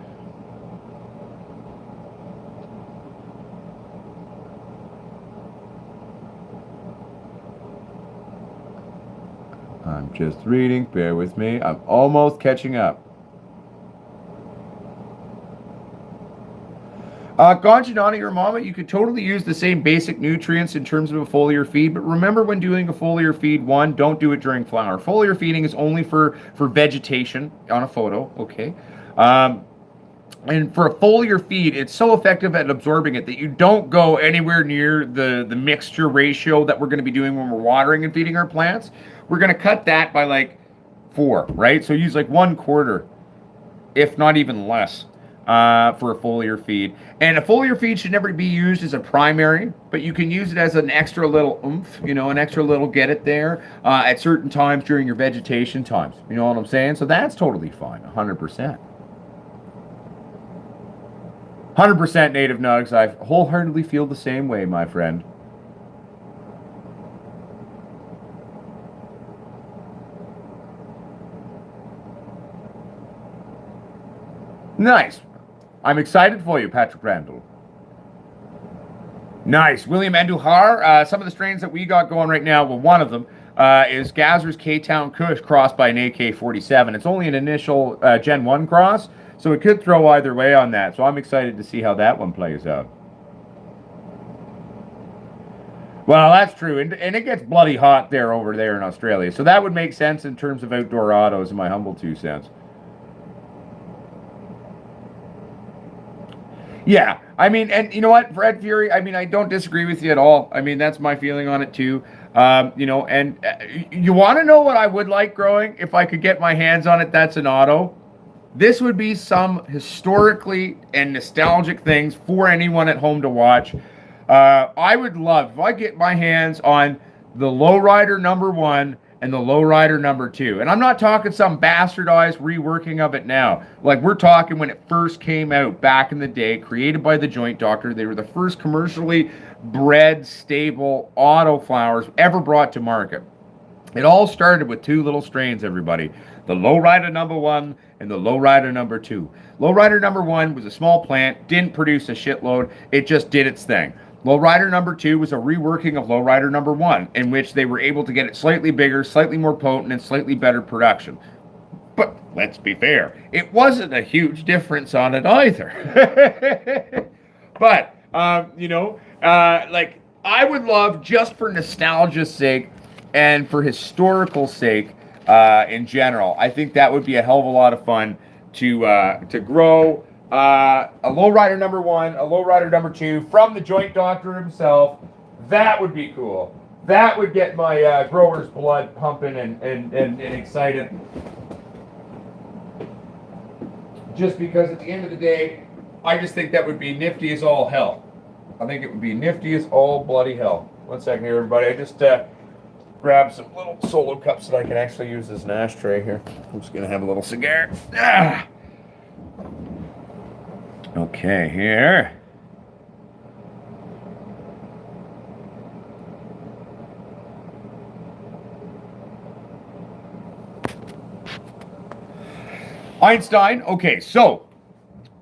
I'm just reading. Bear with me. I'm almost catching up. Ganchinani or Mama, you could totally use the same basic nutrients in terms of a foliar feed, but remember when doing a foliar feed, one, don't do it during flower. Foliar feeding is only for vegetation on a photo, okay? And for a foliar feed, it's so effective at absorbing it that you don't go anywhere near the mixture ratio that we're going to be doing when we're watering and feeding our plants. We're going to cut that by like 4, right? So use like 1/4, if not even less, for a foliar feed. And a foliar feed should never be used as a primary, but you can use it as an extra little oomph, you know, an extra little get it there at certain times during your vegetation times. You know what I'm saying? So that's totally fine, 100%. 100% Native Nugs. I wholeheartedly feel the same way, my friend. Nice. I'm excited for you, Patrick Randall. Nice. William Andujar. Some of the strains that we got going right now, well, one of them is Gazer's K-Town Kush crossed by an AK-47. It's only an initial Gen 1 cross, so it could throw either way on that. So I'm excited to see how that one plays out. Well, that's true. And it gets bloody hot over there in Australia. So that would make sense in terms of outdoor autos, in my humble 2 cents. Yeah, I mean, and you know what, Fred Fury, I mean, I don't disagree with you at all. I mean, that's my feeling on it too. You know, and you want to know what I would like growing if I could get my hands on it? That's an auto. This would be some historically and nostalgic things for anyone at home to watch. I would love if I get my hands on the lowrider number 1 and the lowrider number 2. And I'm not talking some bastardized reworking of it now. Like, we're talking when it first came out back in the day, created by the Joint Doctor. They were the first commercially bred, stable auto flowers ever brought to market. It all started with 2 little strains, everybody. The lowrider number 1 and the lowrider number 2. Lowrider number 1 was a small plant, didn't produce a shitload, it just did its thing. Lowrider number 2 was a reworking of lowrider number 1, in which they were able to get it slightly bigger, slightly more potent, and slightly better production. But let's be fair, it wasn't a huge difference on it either. But, like, I would love, just for nostalgia's sake and for historical sake in general, I think that would be a hell of a lot of fun to grow a lowrider number 1, a lowrider number 2 from the Joint Doctor himself. That would be cool. That would get my grower's blood pumping and excited. Just because at the end of the day, I just think that would be nifty as all hell. I think it would be nifty as all bloody hell. One second here, everybody. I just grab some little solo cups that I can actually use as an ashtray here. I'm just going to have a little cigar. Ah. Okay, here. Einstein, okay, so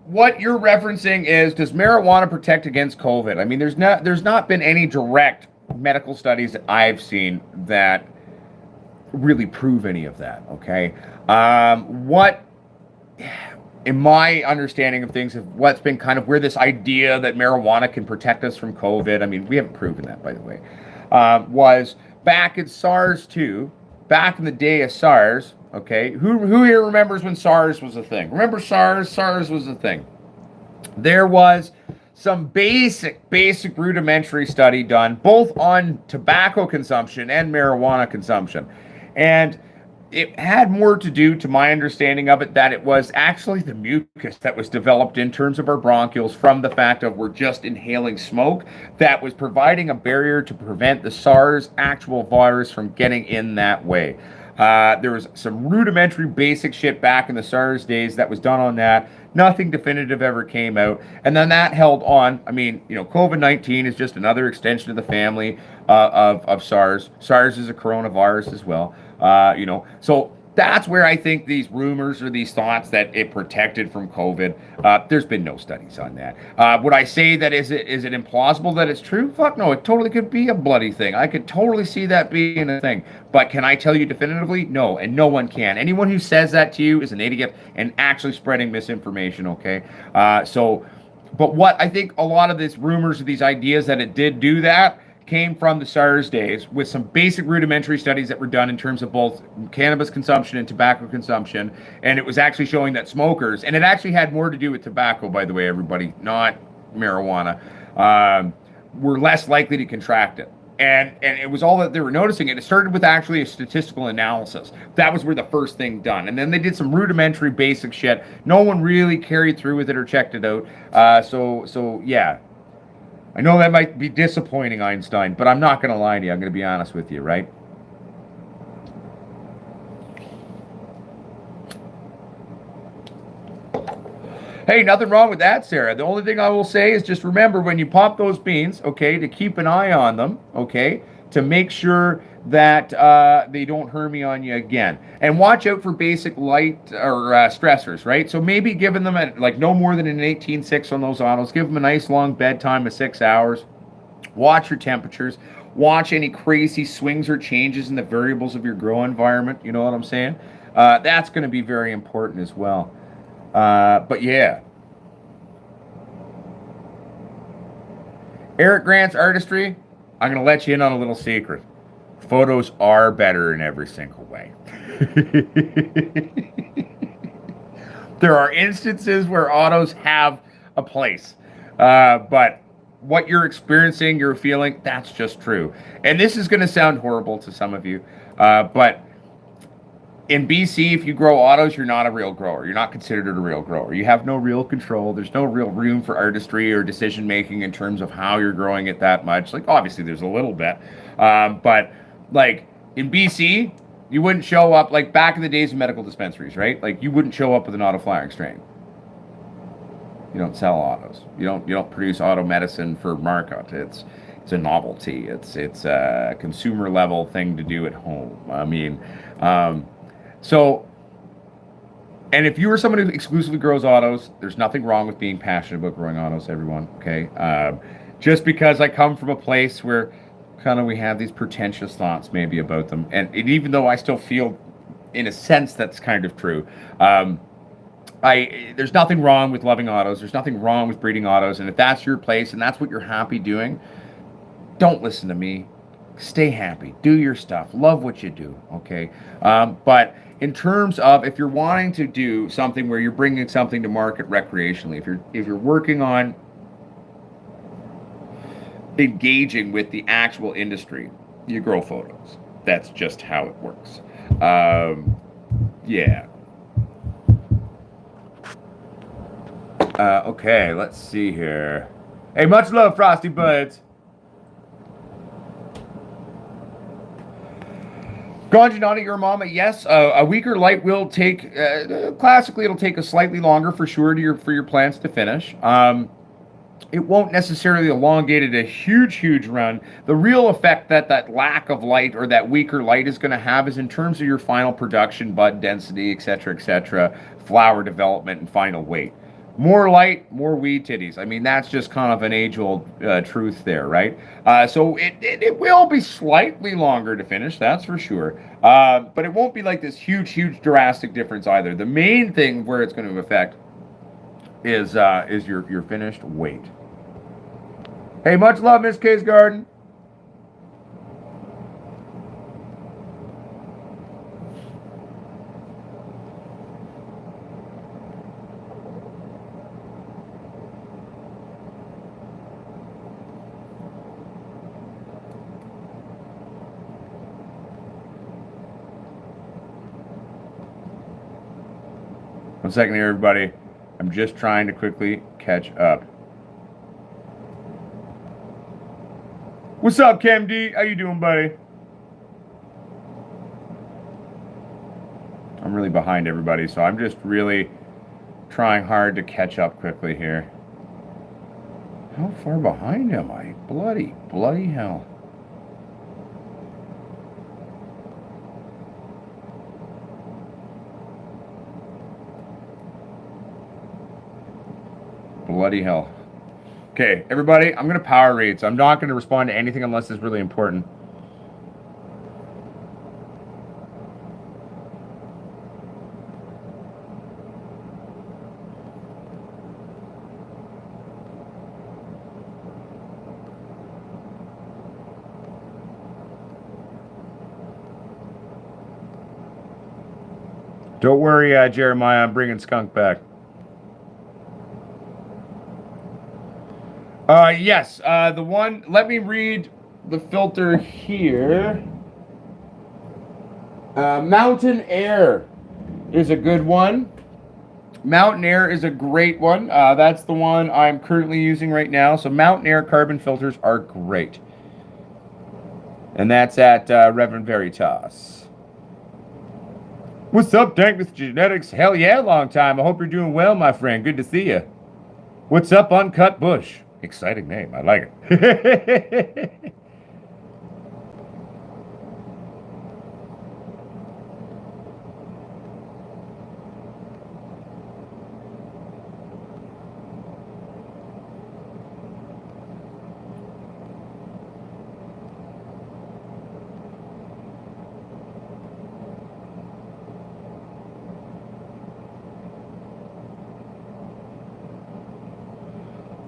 what you're referencing is, does marijuana protect against COVID? I mean, there's not been any direct medical studies that I've seen that really prove any of that, okay? What, in my understanding of things, of what's been kind of where this idea that marijuana can protect us from COVID, I mean, we haven't proven that, by the way, was back in SARS 2, back in the day of SARS, okay? Who here remembers when SARS was a thing? Remember SARS? SARS was a thing. There was some basic rudimentary study done both on tobacco consumption and marijuana consumption. And it had more to do, to my understanding of it, that it was actually the mucus that was developed in terms of our bronchioles from the fact of we're just inhaling smoke that was providing a barrier to prevent the SARS actual virus from getting in that way. There was some rudimentary basic shit back in the SARS days that was done on that. Nothing definitive ever came out. And then that held on. I mean, COVID-19 is just another extension of the family of SARS. SARS is a coronavirus as well. So that's where I think these rumors or these thoughts that it protected from COVID, there's been no studies on that. Would I say that is it implausible that it's true? Fuck no, it totally could be a bloody thing. I could totally see that being a thing. But can I tell you definitively? No, and no one can. Anyone who says that to you is an idiot and actually spreading misinformation, okay? But what I think a lot of these rumors or these ideas that it did do that came from the SARS days with some basic rudimentary studies that were done in terms of both cannabis consumption and tobacco consumption. And it was actually showing that smokers, and it actually had more to do with tobacco, by the way, everybody, not marijuana, were less likely to contract it. And it was all that they were noticing. And it started with actually a statistical analysis. That was where the first thing done. And then they did some rudimentary basic shit. No one really carried through with it or checked it out. So yeah. I know that might be disappointing, Einstein, but I'm not going to lie to you. I'm going to be honest with you, right? Hey, nothing wrong with that, Sarah. The only thing I will say is just remember when you pop those beans, okay, to keep an eye on them, okay, to make sure that they don't hermy on you again. And watch out for basic light or stressors, right? So maybe giving them like no more than an 18.6 on those autos. Give them a nice long bedtime of 6 hours. Watch your temperatures. Watch any crazy swings or changes in the variables of your grow environment. You know what I'm saying? That's going to be very important as well. But yeah. Eric Grant's artistry, I'm going to let you in on a little secret. Photos are better in every single way. There are instances where autos have a place. But what you're experiencing, you're feeling, that's just true. And this is going to sound horrible to some of you. But In BC, if you grow autos, you're not a real grower. You're not considered a real grower. You have no real control. There's no real room for artistry or decision making in terms of how you're growing it that much. Like, obviously, there's a little bit. But, like, in BC, you wouldn't show up, like, back in the days of medical dispensaries, right? Like, you wouldn't show up with an auto flowering strain. You don't sell autos. You don't produce auto medicine for market. It's a novelty. It's a consumer level thing to do at home. I mean, so, and if you are someone who exclusively grows autos, there's nothing wrong with being passionate about growing autos, everyone, okay? Just because I come from a place where kind of we have these pretentious thoughts maybe about them, and even though I still feel, in a sense, that's kind of true, there's nothing wrong with loving autos. There's nothing wrong with breeding autos, and if that's your place and that's what you're happy doing, don't listen to me. Stay happy. Do your stuff. Love what you do, okay? But in terms of if you're wanting to do something where you're bringing something to market recreationally, if you're working on engaging with the actual industry, you grow photos. That's just how it works. Yeah. Okay, let's see here. Hey, much love, Frosty Buds. Ganjanati, your mama, yes, a weaker light will take, classically, it'll take a slightly longer for sure for your plants to finish. It won't necessarily elongate it a huge run. The real effect that lack of light or that weaker light is going to have is in terms of your final production, bud density, etc., flower development, and final weight. More light, more weed titties. I mean, that's just kind of an age-old truth there, right? So it will be slightly longer to finish, that's for sure. But it won't be like this huge drastic difference either. The main thing where it's going to affect is your finished weight. Hey, much love, Miss K's Garden. One second here, everybody. I'm just trying to quickly catch up. What's up, Cam D? How you doing, buddy? I'm really behind everybody, so I'm just really trying hard to catch up quickly here. How far behind am I? Bloody hell. Bloody hell. Okay, everybody, I'm going to power read, so I'm not going to respond to anything unless it's really important. Don't worry, Jeremiah, I'm bringing Skunk back. Yes, the one, let me read the filter here. Mountain Air is a good one. Mountain Air is a great one. That's the one I'm currently using right now. So Mountain Air carbon filters are great. And that's at Reverend Veritas. What's up, Dank with Genetics? Hell yeah, long time. I hope you're doing well, my friend. Good to see you. What's up, Uncut Bush? Exciting name. I like it.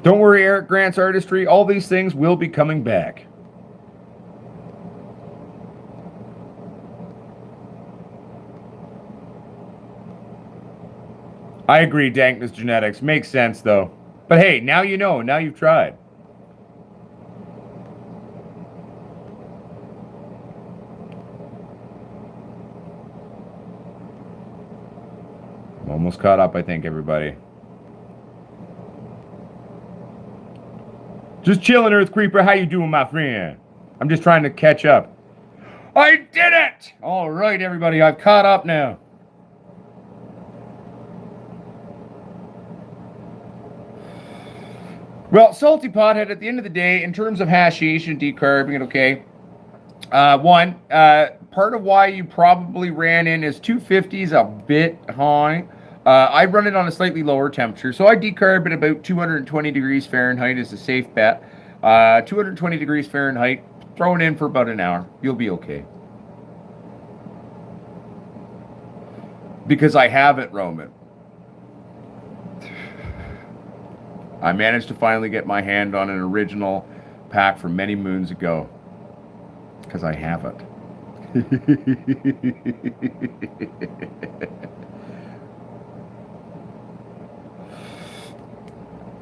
Don't worry, Eric Grant's artistry. All these things will be coming back. I agree, Dankness Genetics. Makes sense, though. But hey, now you know. Now you've tried. Almost caught up, I think, everybody. Just chilling, Earth Creeper. How you doing, my friend? I'm just trying to catch up. I did it! All right, everybody. I've caught up now. Well, salty pothead, at the end of the day, in terms of hashish and decarbing it, okay, part of why you probably ran in is 250 is a bit high. I run it on a slightly lower temperature, so I decarb at about 220 degrees Fahrenheit is a safe bet. 220 degrees Fahrenheit, throw it in for about an hour. You'll be okay. Because I have it, Roman. I managed to finally get my hand on an original pack from many moons ago. Because I have it.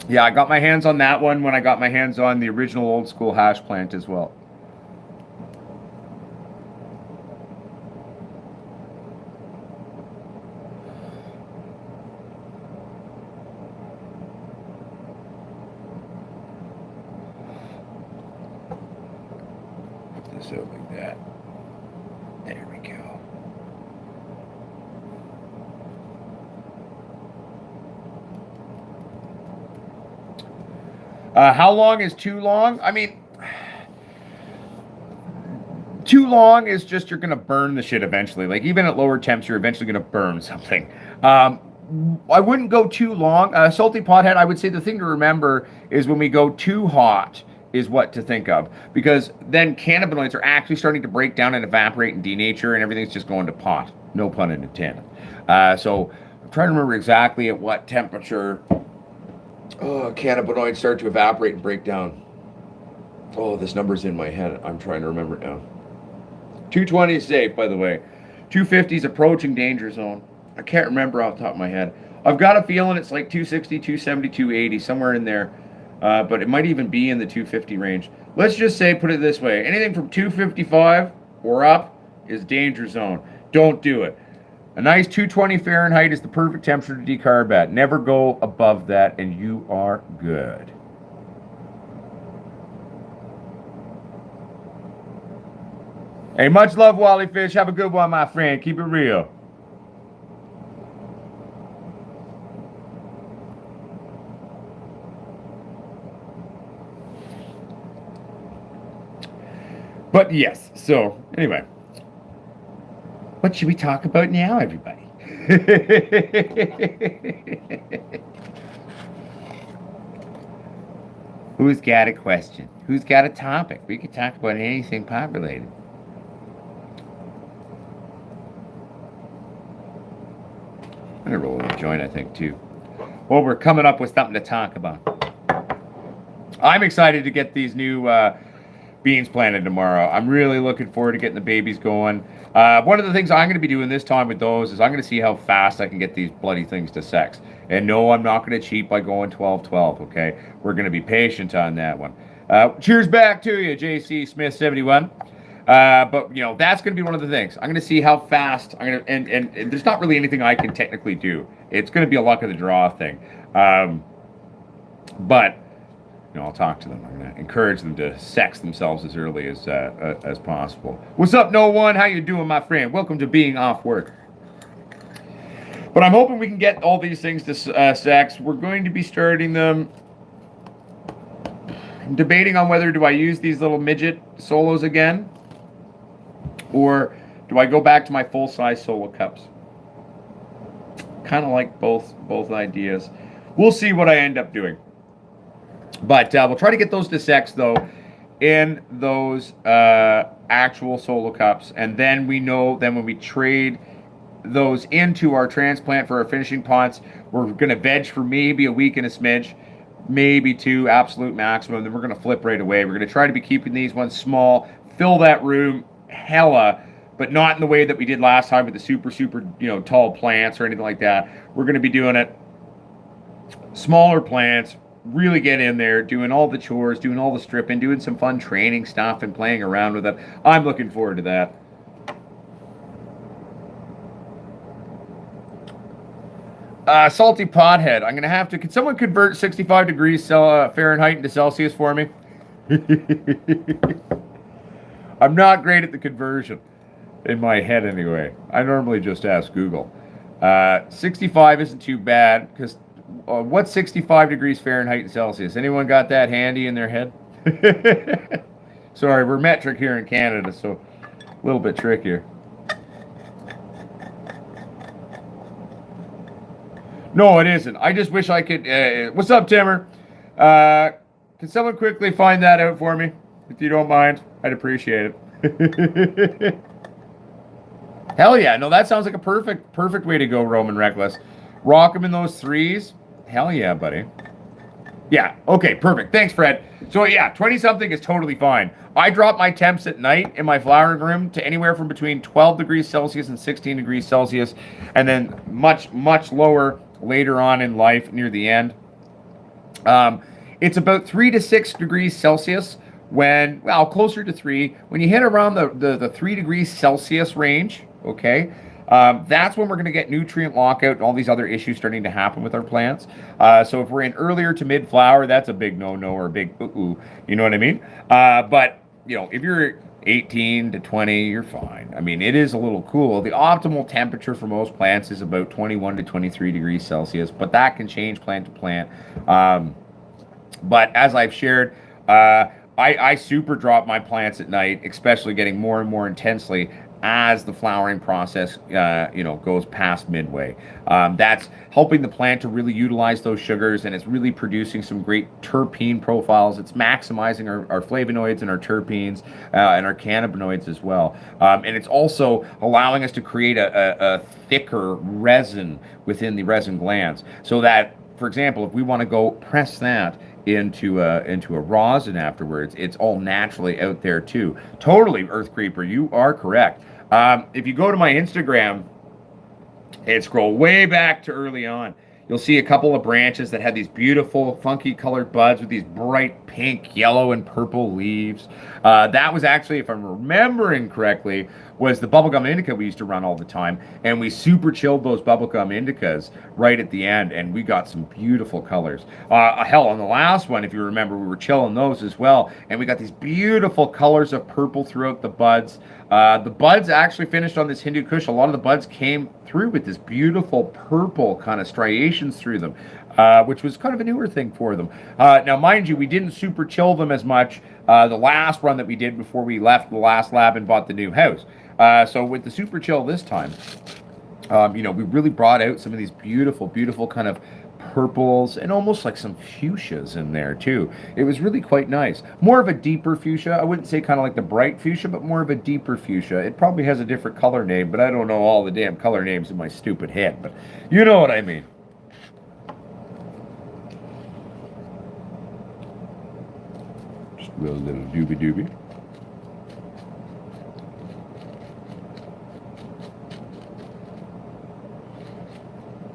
Yeah, I got my hands on that one when I got my hands on the original old school hash plant as well. Put this out like that. There we go. How long is too long? I mean, too long is just you're going to burn the shit eventually. Like, even at lower temps, you're eventually going to burn something. I wouldn't go too long. Salty pothead, I would say the thing to remember is when we go too hot is what to think of. Because then cannabinoids are actually starting to break down and evaporate and denature, and everything's just going to pot. No pun intended. So I'm trying to remember exactly at what temperature cannabinoids start to evaporate and break down. Oh, this number's in my head. I'm trying to remember it now. 220 is safe, by the way. 250 is approaching danger zone. I can't remember off the top of my head. I've got a feeling it's like 260, 270, 280, somewhere in there. But it might even be in the 250 range. Let's just say, put it this way. Anything from 255 or up is danger zone. Don't do it. A nice 220 Fahrenheit is the perfect temperature to decarb at. Never go above that, and you are good. Hey, much love, Wally Fish. Have a good one, my friend. Keep it real. But yes, so anyway. What should we talk about now, everybody? Who's got a question? Who's got a topic? We could talk about anything pot related. I'm gonna roll a joint, I think, too. Well, we're coming up with something to talk about. I'm excited to get these new beans planted tomorrow. I'm really looking forward to getting the babies going. One of the things I'm going to be doing this time with those is I'm going to see how fast I can get these bloody things to sex. And no, I'm not going to cheat by going 12-12, okay? We're going to be patient on that one. Cheers back to you, JC Smith 71. But, you know, that's going to be one of the things. I'm going to see how fast I'm going to, and there's not really anything I can technically do. It's going to be a luck of the draw thing. But you know, I'll talk to them. I'm going to encourage them to sex themselves as early as possible. What's up, No One? How you doing, my friend? Welcome to being off work. But I'm hoping we can get all these things to sex. We're going to be starting them. I'm debating on whether do I use these little midget solos again, or do I go back to my full-size solo cups. Kind of like both ideas. We'll see what I end up doing. But we'll try to get those to sex, though, in those actual solo cups. And then we know then when we trade those into our transplant for our finishing pots, we're going to veg for maybe a week and a smidge, maybe two, absolute maximum. Then we're going to flip right away. We're going to try to be keeping these ones small, fill that room hella, but not in the way that we did last time with the super, tall plants or anything like that. We're going to be doing it smaller plants, really get in there, doing all the chores, doing all the stripping, doing some fun training stuff and playing around with it. I'm looking forward to that. Salty pothead. I'm gonna have to. Can someone convert 65 degrees Fahrenheit into Celsius for me? I'm not great at the conversion in my head anyway. I normally just ask Google. 65 isn't too bad because what's 65 degrees Fahrenheit in Celsius? Anyone got that handy in their head? Sorry, we're metric here in Canada, so a little bit trickier. No, it isn't. I just wish I could. What's up, Timmer? Can someone quickly find that out for me, if you don't mind? I'd appreciate it. Hell yeah! No, that sounds like a perfect way to go, Roman Reckless. Rock them in those threes. Hell yeah, buddy. Yeah. Okay. Perfect. Thanks, Fred. So yeah, 20-something is totally fine. I drop my temps at night in my flowering room to anywhere from between 12 degrees Celsius and 16 degrees Celsius, and then much lower later on in life, near the end. It's about 3 to 6 degrees Celsius when, well, closer to 3. When you hit around the 3 degrees Celsius range, okay, that's when we're going to get nutrient lockout and all these other issues starting to happen with our plants. So if we're in earlier to mid-flower, that's a big no-no or a big ooh-ooh, you know what I mean? But, you know, if you're 18 to 20, you're fine. I mean, it is a little cool. The optimal temperature for most plants is about 21 to 23 degrees Celsius, but that can change plant to plant. But as I've shared, I super drop my plants at night, especially getting more and more intensely as the flowering process, goes past midway. That's helping the plant to really utilize those sugars, and it's really producing some great terpene profiles. It's maximizing our flavonoids and our terpenes and our cannabinoids as well. And it's also allowing us to create a thicker resin within the resin glands, so that, for example, if we want to go press that into a rosin afterwards, it's all naturally out there too. Totally, Earth Creeper, you are correct. If you go to my Instagram and scroll way back to early on, you'll see a couple of branches that had these beautiful, funky colored buds with these bright pink, yellow, and purple leaves. That was actually, if I'm remembering correctly, was the bubblegum indica we used to run all the time. And we super chilled those bubblegum indicas right at the end, and we got some beautiful colors. Hell, on the last one, if you remember, we were chilling those as well, and we got these beautiful colors of purple throughout the buds. The buds actually finished on this Hindu Kush. A lot of the buds came through with this beautiful purple kind of striations through them, which was kind of a newer thing for them. Now, mind you, we didn't super chill them as much the last run that we did before we left the last lab and bought the new house. So with the super chill this time, we really brought out some of these beautiful, beautiful kind of purples and almost like some fuchsias in there too. It was really quite nice. More of a deeper fuchsia. I wouldn't say kind of like the bright fuchsia, but more of a deeper fuchsia. It probably has a different color name, but I don't know all the damn color names in my stupid head, but you know what I mean. Just a little doobie.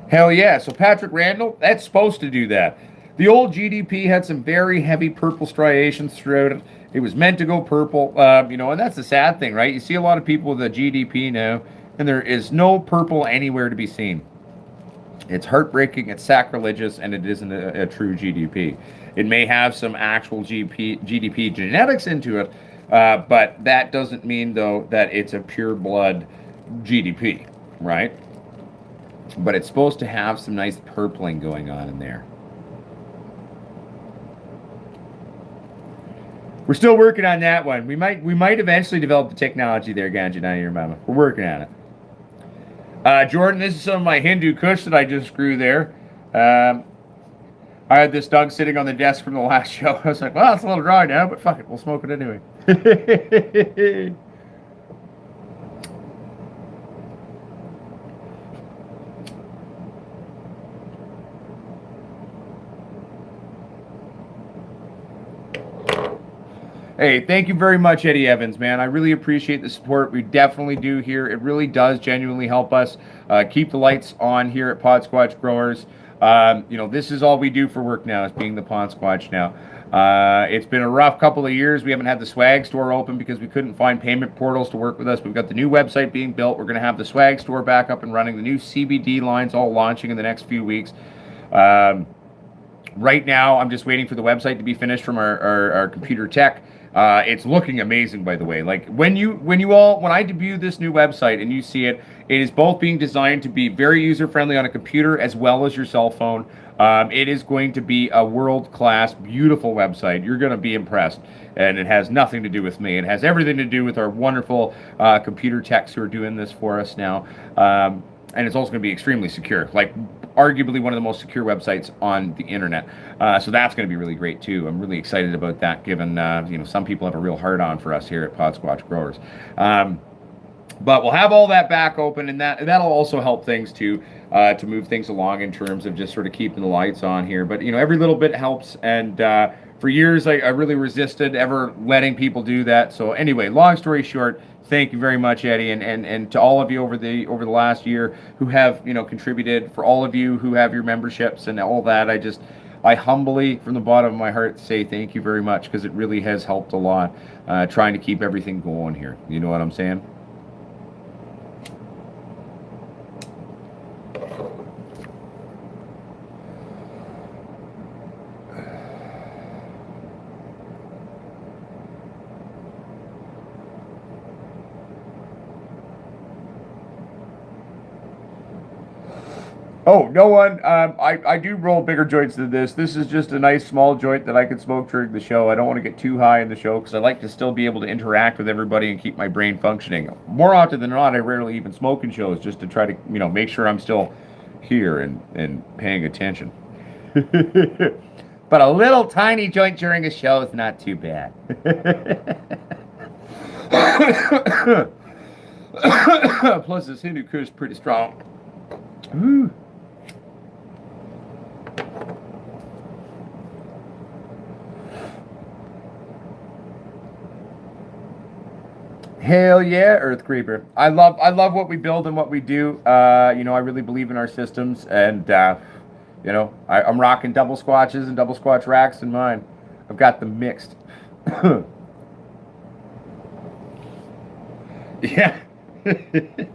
Hell yeah. So Patrick Randall, that's supposed to do that. The old GDP had some very heavy purple striations throughout it. It was meant to go purple, and that's the sad thing, right? You see a lot of people with a GDP now, and there is no purple anywhere to be seen. It's heartbreaking, it's sacrilegious, and it isn't a true GDP. It may have some actual GDP genetics into it, but that doesn't mean, though, that it's a pure blood GDP, right? But it's supposed to have some nice purpling going on in there. We're still working on that one. We might eventually develop the technology there, Ganja, now your mama. We're working on it. Jordan, this is some of my Hindu Kush that I just grew there. I had this dog sitting on the desk from the last show. I was like, well, it's a little dry now, but fuck it, we'll smoke it anyway. Hey, thank you very much, Eddie Evans, man. I really appreciate the support. We definitely do here. It really does genuinely help us keep the lights on here at Potsquatch Growers. This is all we do for work now, is being the Potsquatch now. It's been a rough couple of years. We haven't had the swag store open because we couldn't find payment portals to work with us. We've got the new website being built. We're going to have the swag store back up and running. The new CBD lines all launching in the next few weeks. Right now, I'm just waiting for the website to be finished from our computer tech. It's looking amazing, by the way. Like when I debut this new website and you see it, it is both being designed to be very user-friendly on a computer as well as your cell phone. It is going to be a world-class, beautiful website. You're going to be impressed. And it has nothing to do with me. It has everything to do with our wonderful computer techs who are doing this for us now. And it's also going to be extremely secure, like arguably one of the most secure websites on the internet. So that's going to be really great too. I'm really excited about that, given some people have a real hard-on for us here at Potsquatch Growers. But we'll have all that back open, and that'll also help things too, to move things along in terms of just sort of keeping the lights on here. But every little bit helps, and for years I really resisted ever letting people do that. So anyway, long story short, thank you very much, Eddie, and to all of you over the last year who have contributed. For all of you who have your memberships and all that, I humbly, from the bottom of my heart, say thank you very much, because it really has helped a lot, trying to keep everything going here. You know what I'm saying? Oh, no one. I do roll bigger joints than this. This is just a nice small joint that I can smoke during the show. I don't want to get too high in the show because I like to still be able to interact with everybody and keep my brain functioning. More often than not, I rarely even smoke in shows, just to try to make sure I'm still here and paying attention. But a little tiny joint during a show is not too bad. Plus, this Hindu Kush is pretty strong. Ooh. Hell yeah, Earth Creeper. I love what we build and what we do. I really believe in our systems, and I'm rocking double squatches and double squatch racks in mine. I've got them mixed. Yeah. The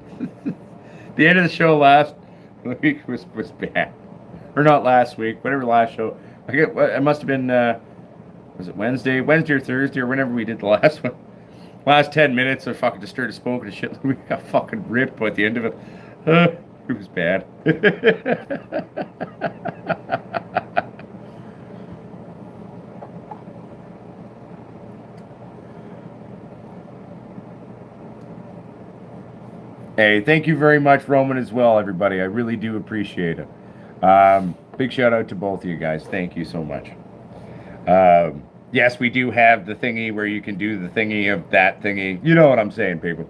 end of the show last week was bad, or not last week, whatever last show. I get it must have been was it Wednesday or Thursday or whenever we did the last one. Last 10 minutes, I fucking just started smoking and shit. We got fucking ripped by the end of it. It was bad. Hey, thank you very much, Roman, as well, everybody. I really do appreciate it. Big shout out to both of you guys. Thank you so much. Yes, we do have the thingy where you can do the thingy of that thingy. You know what I'm saying, people.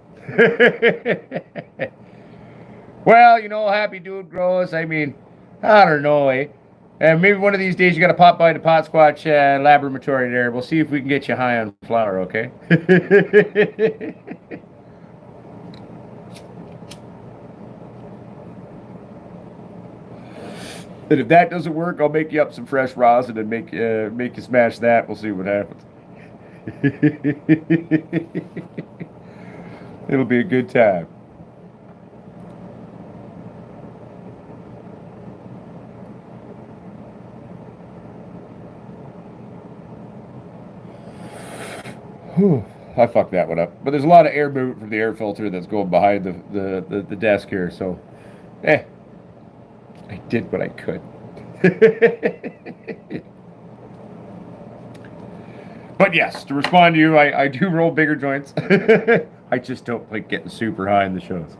Well, happy dude grows. I mean, I don't know, eh? And maybe one of these days you got to pop by the Potsquatch laboratory there. We'll see if we can get you high on flower, okay? And if that doesn't work, I'll make you up some fresh rosin and make you smash that. We'll see what happens. It'll be a good time. Whew, I fucked that one up. But there's a lot of air movement from the air filter that's going behind the desk here, so I did what I could. But yes, to respond to you, I do roll bigger joints. I just don't like getting super high in the shows.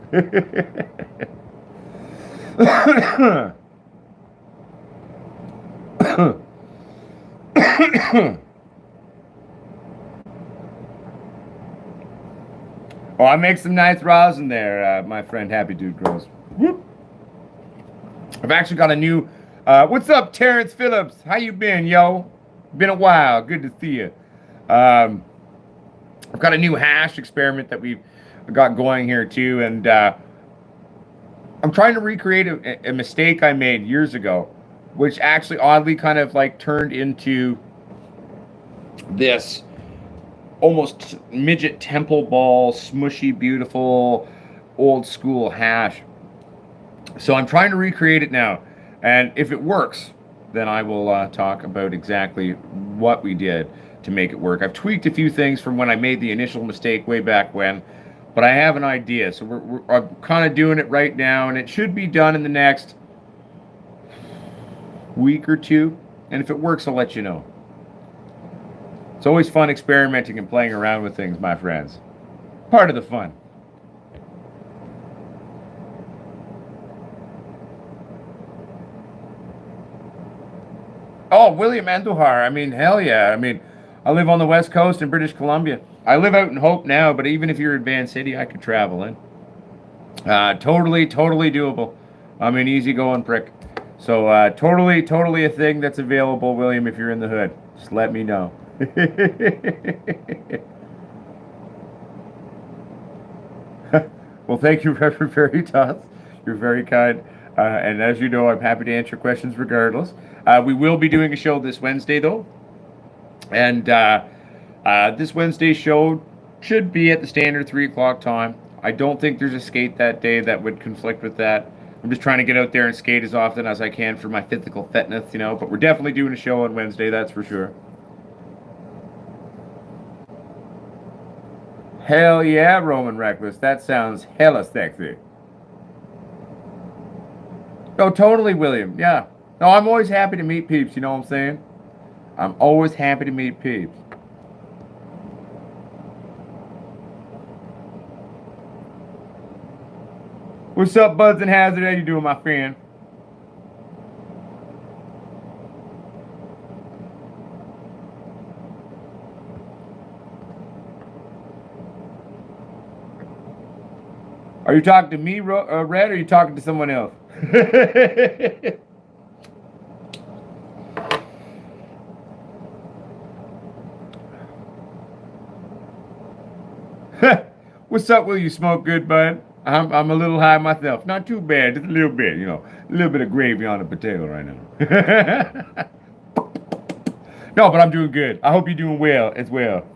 Oh, I make some nice rosin there, my friend Happy Dude Grows. Whoop. I've actually got a new, what's up, Terrence Phillips? How you been, yo? Been a while. Good to see you. I've got a new hash experiment that we've got going here, too, and I'm trying to recreate a mistake I made years ago. which actually oddly kind of like turned into this almost midget temple ball, smushy, beautiful, old school hash. So I'm trying to recreate it now. And if it works, then I will talk about exactly what we did to make it work. I've tweaked a few things from when I made the initial mistake way back when, but I have an idea. So I'm kind of doing it right now, and it should be done in the next week or two. And if it works, I'll let you know. It's always fun experimenting and playing around with things, my friends. Part of the fun. Oh, William Andujar. I mean, hell yeah. I mean, I live on the West Coast in British Columbia. I live out in Hope now, but even if you're in Van City, I could travel in. Totally, totally doable. I'm an easygoing prick. So, totally a thing that's available, William, if you're in the hood. Just let me know. Well, thank you, Reverend Veritas. You're very kind. And as you know, I'm happy to answer questions regardless. We will be doing a show this Wednesday, though. And this Wednesday show should be at the standard 3 o'clock time. I don't think there's a skate that day that would conflict with that. I'm just trying to get out there and skate as often as I can for my physical fitness, you know. But we're definitely doing a show on Wednesday, that's for sure. Hell yeah, Roman Reckless. That sounds hella sexy. Oh, totally, William. Yeah. No, I'm always happy to meet peeps, you know what I'm saying? I'm always happy to meet peeps. What's up, Buds and Hazard? How you doing, my friend? Are you talking to me, Red, or are you talking to someone else? What's up, will you smoke good, bud? I'm a little high myself. Not too bad, just a little bit, you know. A little bit of gravy on the potato right now. No, but I'm doing good. I hope you're doing well as well.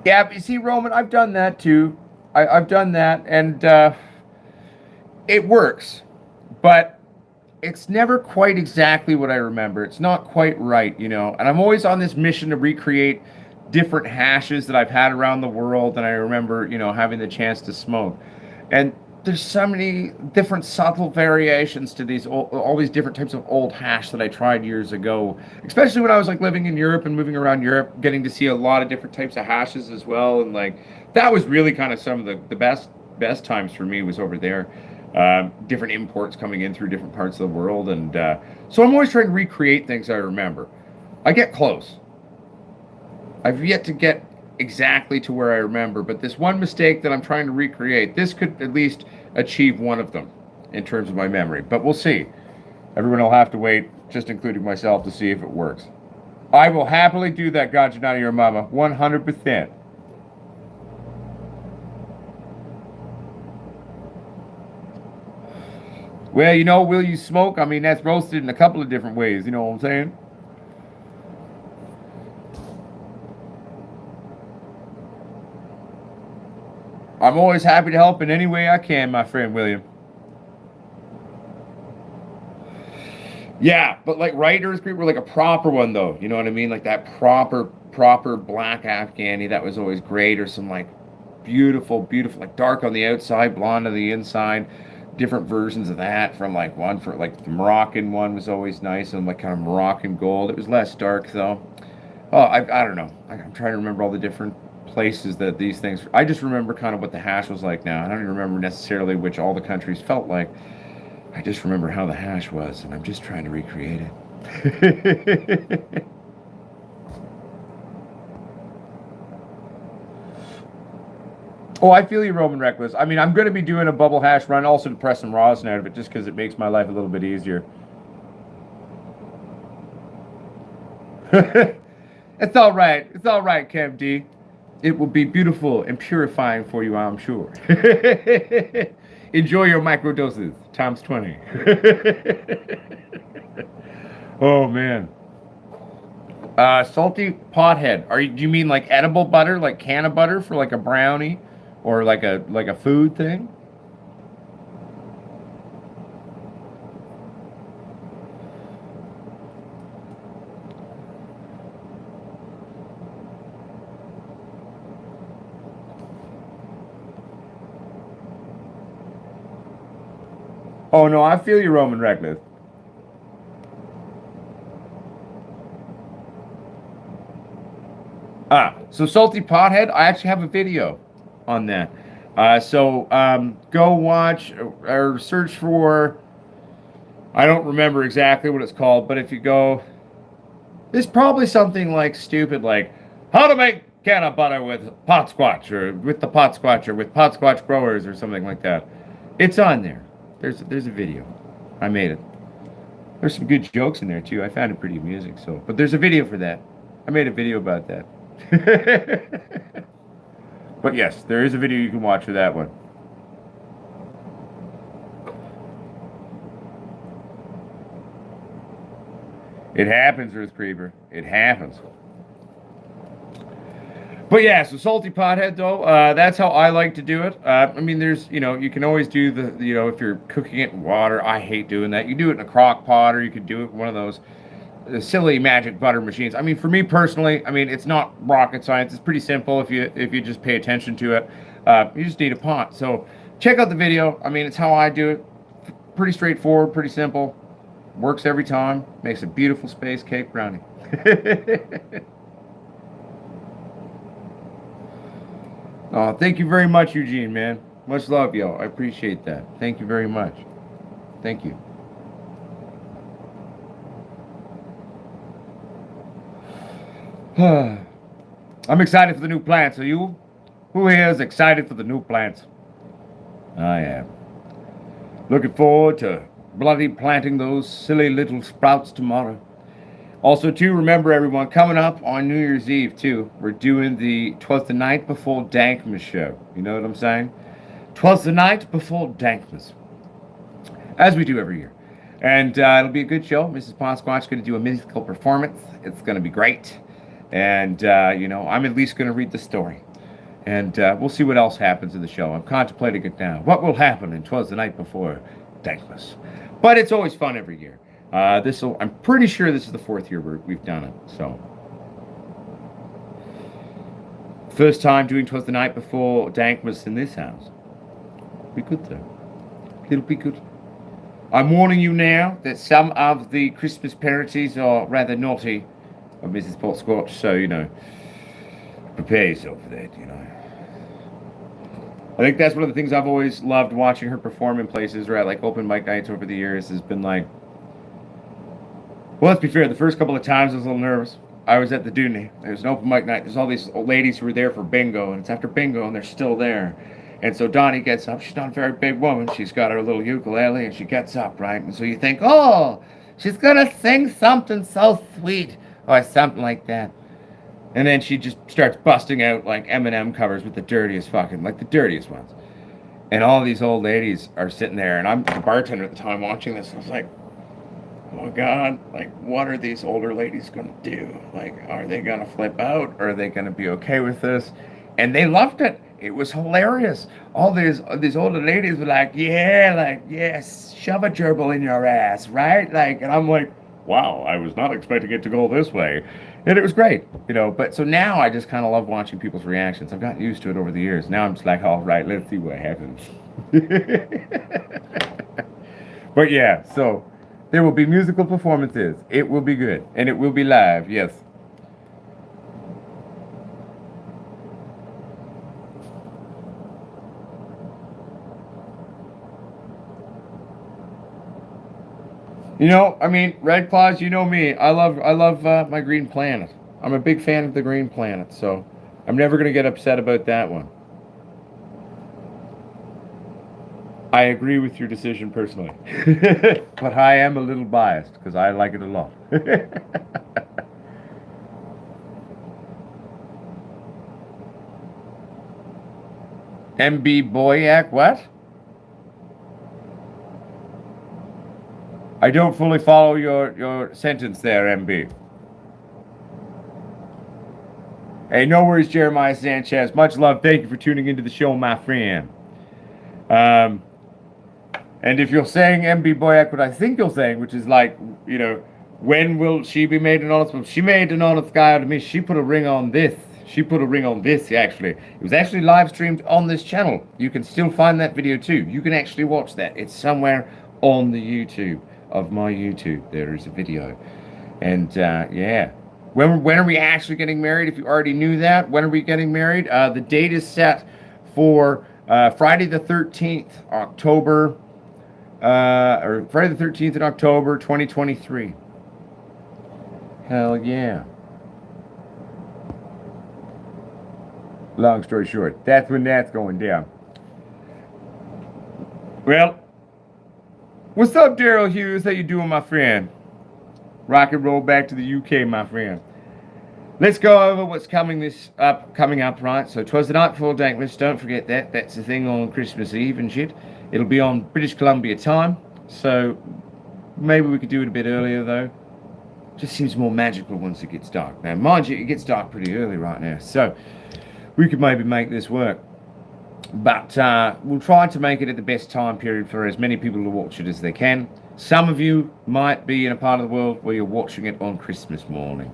Yeah, but you see, Roman, I've done that too. I've done that, and it works, but it's never quite exactly what I remember. It's not quite right, you know. And I'm always on this mission to recreate different hashes that I've had around the world, and I remember, you know, having the chance to smoke. And there's so many different subtle variations to these all these different types of old hash that I tried years ago, especially when I was like living in Europe and moving around Europe, getting to see a lot of different types of hashes as well. And like that was really kind of some of the best times for me was over there. Different imports coming in through different parts of the world, and so I'm always trying to recreate things I remember. I get close. I've yet to get exactly to where I remember, but this one mistake that I'm trying to recreate, this could at least achieve one of them in terms of my memory, but we'll see. Everyone will have to wait, just including myself, to see if it works. I will happily do that, gotcha, out of your mama, 100%. Well, you know, will you smoke? I mean, that's roasted in a couple of different ways, you know what I'm saying? I'm always happy to help in any way I can, my friend William. Yeah, but like Writer's Creek were like a proper one though. You know what I mean? Like that proper black Afghani that was always great, or some like beautiful, like dark on the outside, blonde on the inside. Different versions of that from like one for like the Moroccan one was always nice and like kind of Moroccan gold. It was less dark though. Oh, I don't know. I'm trying to remember all the different places that these things. I just remember kind of what the hash was like now. I don't even remember necessarily which all the countries felt like. I just remember how the hash was, and I'm just trying to recreate it. Oh, I feel you, Roman Reckless. I mean, I'm going to be doing a bubble hash run also to press some rosin out of it just because it makes my life a little bit easier. It's all right. It's all right, Kev D. It will be beautiful and purifying for you, I'm sure. Enjoy your microdoses times 20. Oh man. Salty pothead. Do you mean like edible butter, like can of butter for like a brownie, or like a food thing? Oh no, I feel you, Roman Reckless. So salty pothead. I actually have a video on that. Go watch or search for. I don't remember exactly what it's called, but if you go, it's probably something like stupid, like how to make can of butter with Potsquatch or with the Potsquatch or with Potsquatch Growers or something like that. It's on there. There's a video. I made it. There's some good jokes in there too. I found it pretty amusing. But there's a video for that. I made a video about that. But yes, there is a video you can watch for that one. It happens, Earth Creeper. It happens. But yeah, so salty pothead though, that's how I like to do it. I mean, you can always do if you're cooking it in water. I hate doing that. You do it in a crock pot, or you could do it in one of those silly magic butter machines. I mean, for me personally, I mean, it's not rocket science. It's pretty simple if you just pay attention to it. You just need a pot. So check out the video. I mean, it's how I do it. Pretty straightforward, pretty simple. Works every time. Makes a beautiful space cake brownie. Oh, thank you very much, Eugene, man. Much love, yo. I appreciate that. Thank you very much. Thank you. I'm excited for the new plants. Are you? Who here is excited for the new plants? I am. Looking forward to bloody planting those silly little sprouts tomorrow. Also, too, remember everyone, coming up on New Year's Eve, too, we're doing 'Twas the Night Before Dankmas show. You know what I'm saying? 'Twas the Night Before Dankmas. As we do every year. And it'll be a good show. Mrs. Potsquatch is going to do a musical performance. It's going to be great. And, I'm at least going to read the story. And we'll see what else happens in the show. I'm contemplating it now. What will happen in 'Twas the Night Before Dankmas? But it's always fun every year. I'm pretty sure this is the 4th year we've done it. So, first time doing 'Twas the Night Before Dankmas in this house. Be good though. It'll be good. I'm warning you now that some of the Christmas parodies are rather naughty of Mrs. Potsquatch, so prepare yourself for that. I think that's one of the things I've always loved watching her perform in places, or at like open mic nights over the years, has been like. Well, let's be fair, the first couple of times I was a little nervous. I was at the Dooney. There was an open mic night. There's all these old ladies who were there for bingo, and it's after bingo, and they're still there. And so Donnie gets up. She's not a very big woman. She's got her little ukulele, and she gets up, right? And so you think, oh, she's going to sing something so sweet, or something like that. And then she just starts busting out, like, Eminem covers with the dirtiest ones. And all these old ladies are sitting there, and I'm the bartender at the time watching this, and I was like, oh God, like, what are these older ladies going to do? Like, are they going to flip out? Or are they going to be okay with this? And they loved it. It was hilarious. All these older ladies were like, yeah, like, yes, shove a gerbil in your ass, right? Like, and I'm like, wow, I was not expecting it to go this way. And it was great, But so now I just kind of love watching people's reactions. I've gotten used to it over the years. Now I'm just like, all right, let's see what happens. But yeah, so there will be musical performances. It will be good. And it will be live, yes. I mean, Red Claws, you know me. I love my Green Planet. I'm a big fan of the Green Planet, so I'm never going to get upset about that one. I agree with your decision personally. But I am a little biased because I like it a lot. MB Boyack, what? I don't fully follow your sentence there, MB. Hey, no worries, Jeremiah Sanchez. Much love. Thank you for tuning into the show, my friend. And if you're saying MB Boyack, what I think you're saying, which is like, you know, when will she be made an honest? Well, she made an honest guy out of me. She put a ring on this. She put a ring on this, actually. It was actually live streamed on this channel. You can still find that video too. You can actually watch that. It's somewhere on the YouTube of my YouTube. There is a video. And yeah. When are we actually getting married? If you already knew that, when are we getting married? The date is set for Friday the 13th, October, or Friday the 13th in October, 2023. Hell yeah. Long story short, that's when that's going down. Well, what's up, Daryl Hughes? How you doing, my friend? Rock and roll back to the UK, my friend. Let's go over what's coming up, right? So 'twas the night before Dankmas. Don't forget that. That's the thing on Christmas Eve and shit. It'll be on British Columbia time. So maybe we could do it a bit earlier, though. Just seems more magical once it gets dark. Now, mind you, it gets dark pretty early right now. So we could maybe make this work. But we'll try to make it at the best time period for as many people to watch it as they can. Some of you might be in a part of the world where you're watching it on Christmas morning.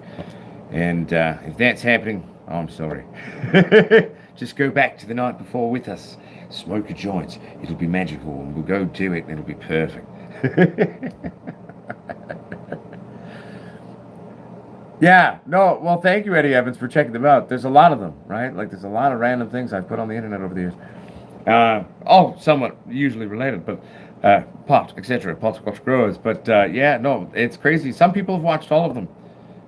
And if that's happening, I'm sorry. Just go back to the night before with us. Smoke a joint. It'll be magical, and we'll go do it, and it'll be perfect. Yeah, no, well, thank you, Eddie Evans, for checking them out. There's a lot of them, right? Like, there's a lot of random things I've put on the internet over the years. All somewhat usually related, but pot, etc., Potsquatch Growers. But yeah, no, it's crazy. Some people have watched all of them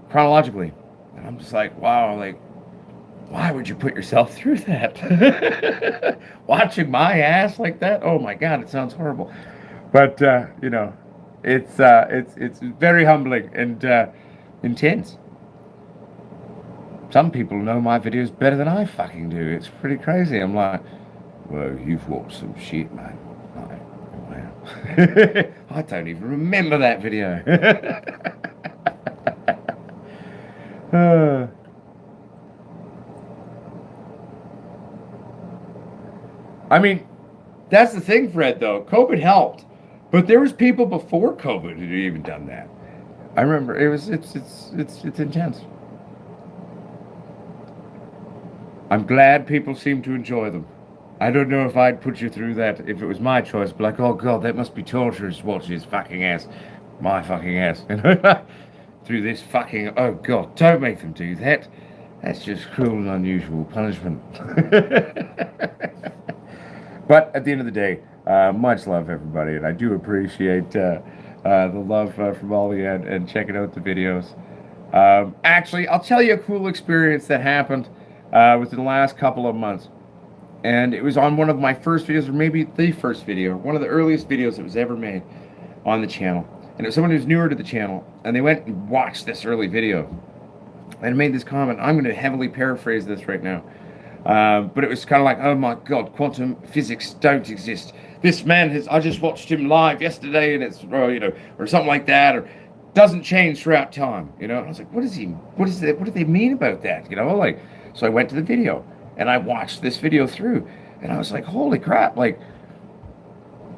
chronologically. And I'm just like, wow, like, why would you put yourself through that? Watching my ass like that? Oh my God, it sounds horrible. But, you know, it's very humbling and intense. Some people know my videos better than I fucking do. It's pretty crazy. I'm like, well, you've watched some shit, man. Like, wow. I don't even remember that video. I mean, that's the thing, Fred, though. COVID helped. But there was people before COVID who had even done that. I remember it's intense. I'm glad people seem to enjoy them. I don't know if I'd put you through that if it was my choice, but like, oh God, that must be torturous watching his fucking ass. My fucking ass. Through this fucking, oh God, don't make them do that. That's just cruel and unusual punishment. But at the end of the day, much love, everybody, and I do appreciate the love from all of you and checking out the videos. Actually, I'll tell you a cool experience that happened within the last couple of months. And it was on one of my first videos, or maybe the first video, one of the earliest videos that was ever made on the channel. And it was someone who's newer to the channel, and they went and watched this early video and made this comment. I'm going to heavily paraphrase this right now. But it was kind of like, oh my God, quantum physics don't exist. This man I just watched him live yesterday, and it's, or something like that, or doesn't change throughout time, And I was like, what do they mean about that? So I went to the video, and I watched this video through, and I was like, holy crap, like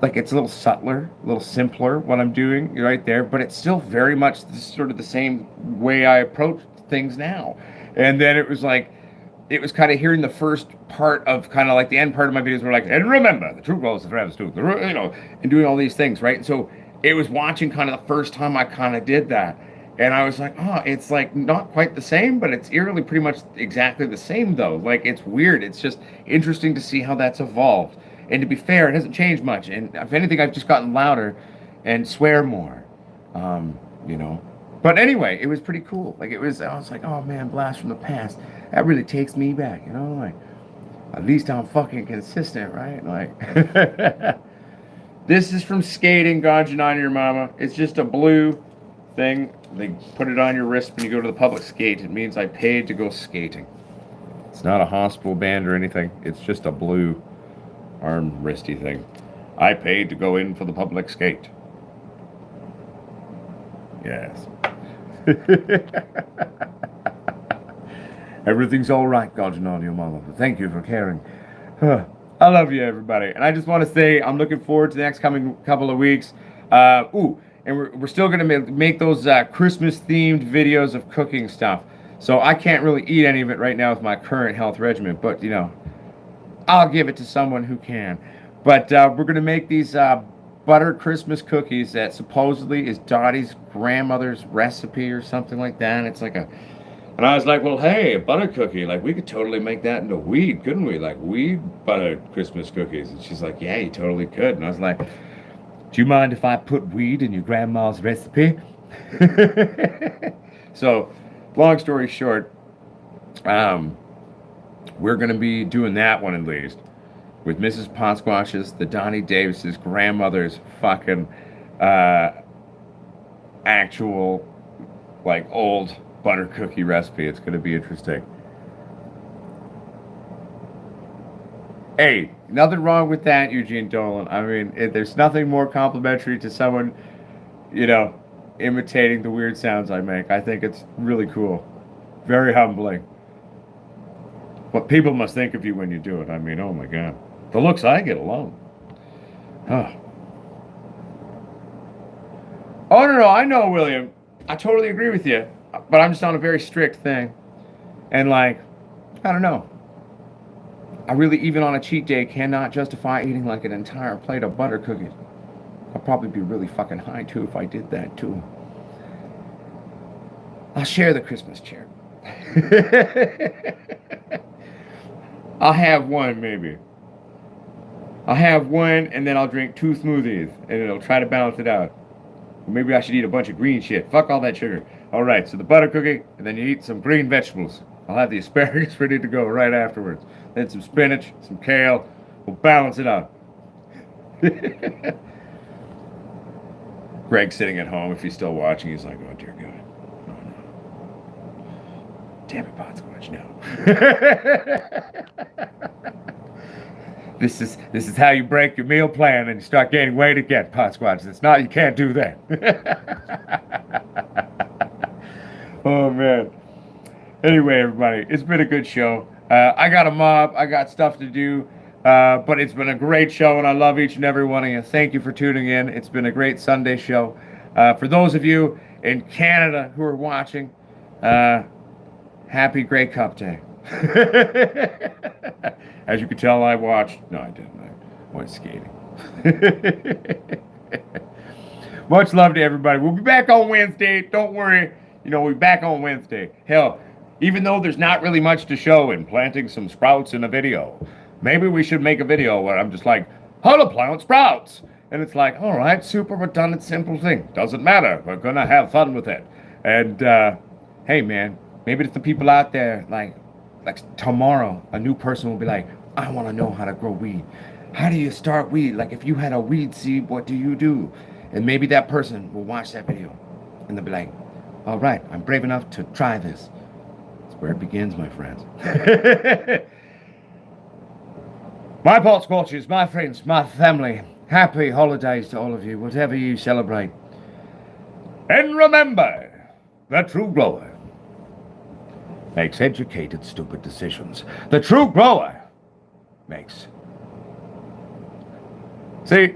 it's a little subtler, a little simpler what I'm doing right there, but it's still very much sort of the same way I approach things now. And then it was kind of hearing the first part of kind of like the end part of my videos were like, and remember, the true goal is the forever truth, and doing all these things, right? And so it was watching kind of the first time I kind of did that. And I was like, oh, it's like not quite the same, but it's eerily pretty much exactly the same though. Like, it's weird. It's just interesting to see how that's evolved. And to be fair, it hasn't changed much. And if anything, I've just gotten louder and swear more, But anyway, it was pretty cool. I was like, oh man, blast from the past. That really takes me back, Like, at least I'm fucking consistent, right? Like, this is from skating, God, on your mama. It's just a blue thing. They put it on your wrist when you go to the public skate. It means I paid to go skating. It's not a hospital band or anything. It's just a blue. arm wristy thing. I paid to go in for the public skate. Yes. Everything's all right, God and all your mama. Thank you for caring. I love you, everybody. And I just want to say I'm looking forward to the next coming couple of weeks. And we're still going to make those Christmas-themed videos of cooking stuff. So I can't really eat any of it right now with my current health regimen. But, you know, I'll give it to someone who can. But we're going to make these butter Christmas cookies that supposedly is Dottie's grandmother's recipe or something like that. And it's like a... And I was like, well, hey, a butter cookie. Like, we could totally make that into weed, couldn't we? Like, weed buttered Christmas cookies. And she's like, yeah, you totally could. And I was like, do you mind if I put weed in your grandma's recipe? So, long story short, we're going to be doing that one at least. With Mrs. Potsquatch's, the Donnie Davis's grandmother's fucking actual, like, old butter cookie recipe. It's going to be interesting. Hey, nothing wrong with that, Eugene Dolan. I mean, there's nothing more complimentary to someone, you know, imitating the weird sounds I make. I think it's really cool. Very humbling. What people must think of you when you do it. I mean, oh my God. The looks I get alone. Oh. Oh, no, I know, William. I totally agree with you. But I'm just on a very strict thing. And like, I don't know. I really, even on a cheat day, cannot justify eating like an entire plate of butter cookies. I'd probably be really fucking high too if I did that too. I'll share the Christmas chair. I'll have one maybe. I'll have one and then I'll drink 2 smoothies and it'll try to balance it out. Maybe I should eat a bunch of green shit. Fuck all that sugar. All right, so the butter cookie, and then you eat some green vegetables. I'll have the asparagus ready to go right afterwards. Then some spinach, some kale. We'll balance it out. Greg's sitting at home. If he's still watching, he's like, oh, dear God. Oh, no. Damn it, Potsquatch, no. This is how you break your meal plan and you start gaining weight again, Potsquatch. It's not, you can't do that. Oh, man. Anyway, everybody, it's been a good show. I got a mob. I got stuff to do. But it's been a great show, and I love each and every one of you. Thank you for tuning in. It's been a great Sunday show. For those of you in Canada who are watching, happy Grey Cup Day. As you can tell, I watched. No, I didn't. I went skating. Much love to everybody. We'll be back on Wednesday. Don't worry. You know, we'll be back on Wednesday. Hell, even though there's not really much to show in planting some sprouts in a video, maybe we should make a video where I'm just like, how to plant sprouts. And it's like, all right, super redundant, simple thing. Doesn't matter. We're going to have fun with it. And, hey, man, maybe it's the people out there, like tomorrow, a new person will be like, I want to know how to grow weed. How do you start weed? Like, if you had a weed seed, what do you do? And maybe that person will watch that video. And they'll be like, all right, I'm brave enough to try this. That's where it begins, my friends. My Potsquatchers, my friends, my family, happy holidays to all of you, whatever you celebrate. And remember, the true grower makes educated, stupid decisions. The true grower makes... See,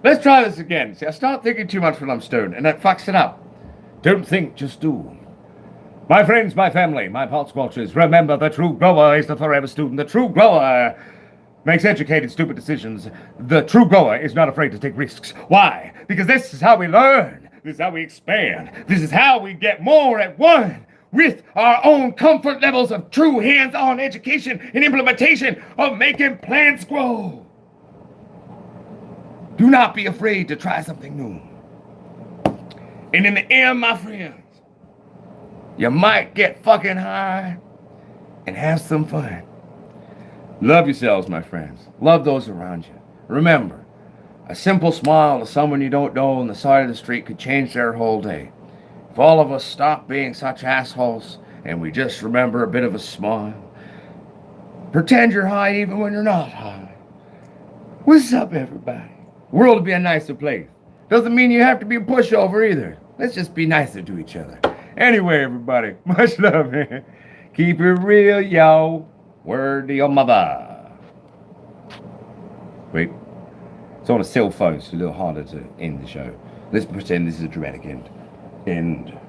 let's try this again. See, I start thinking too much when I'm stoned, and that fucks it up. Don't think, just do. My friends, my family, my Potsquatchers, remember, the true grower is the forever student. The true grower makes educated, stupid decisions. The true grower is not afraid to take risks. Why? Because this is how we learn. This is how we expand. This is how we get more at one with our own comfort levels of true hands-on education and implementation of making plants grow. Do not be afraid to try something new. And in the end, my friends, you might get fucking high and have some fun. Love yourselves, my friends. Love those around you. Remember, a simple smile to someone you don't know on the side of the street could change their whole day. If all of us stop being such assholes and we just remember a bit of a smile, pretend you're high even when you're not high.
What's up, everybody? World would be a nicer place. Doesn't mean you have to be a pushover either. Let's just be nicer to each other. Anyway, everybody, much love, man. Keep it real, yo. Word to your mother. Wait. It's on a cell phone, so it's a little harder to end the show. Let's pretend this is a dramatic end. End.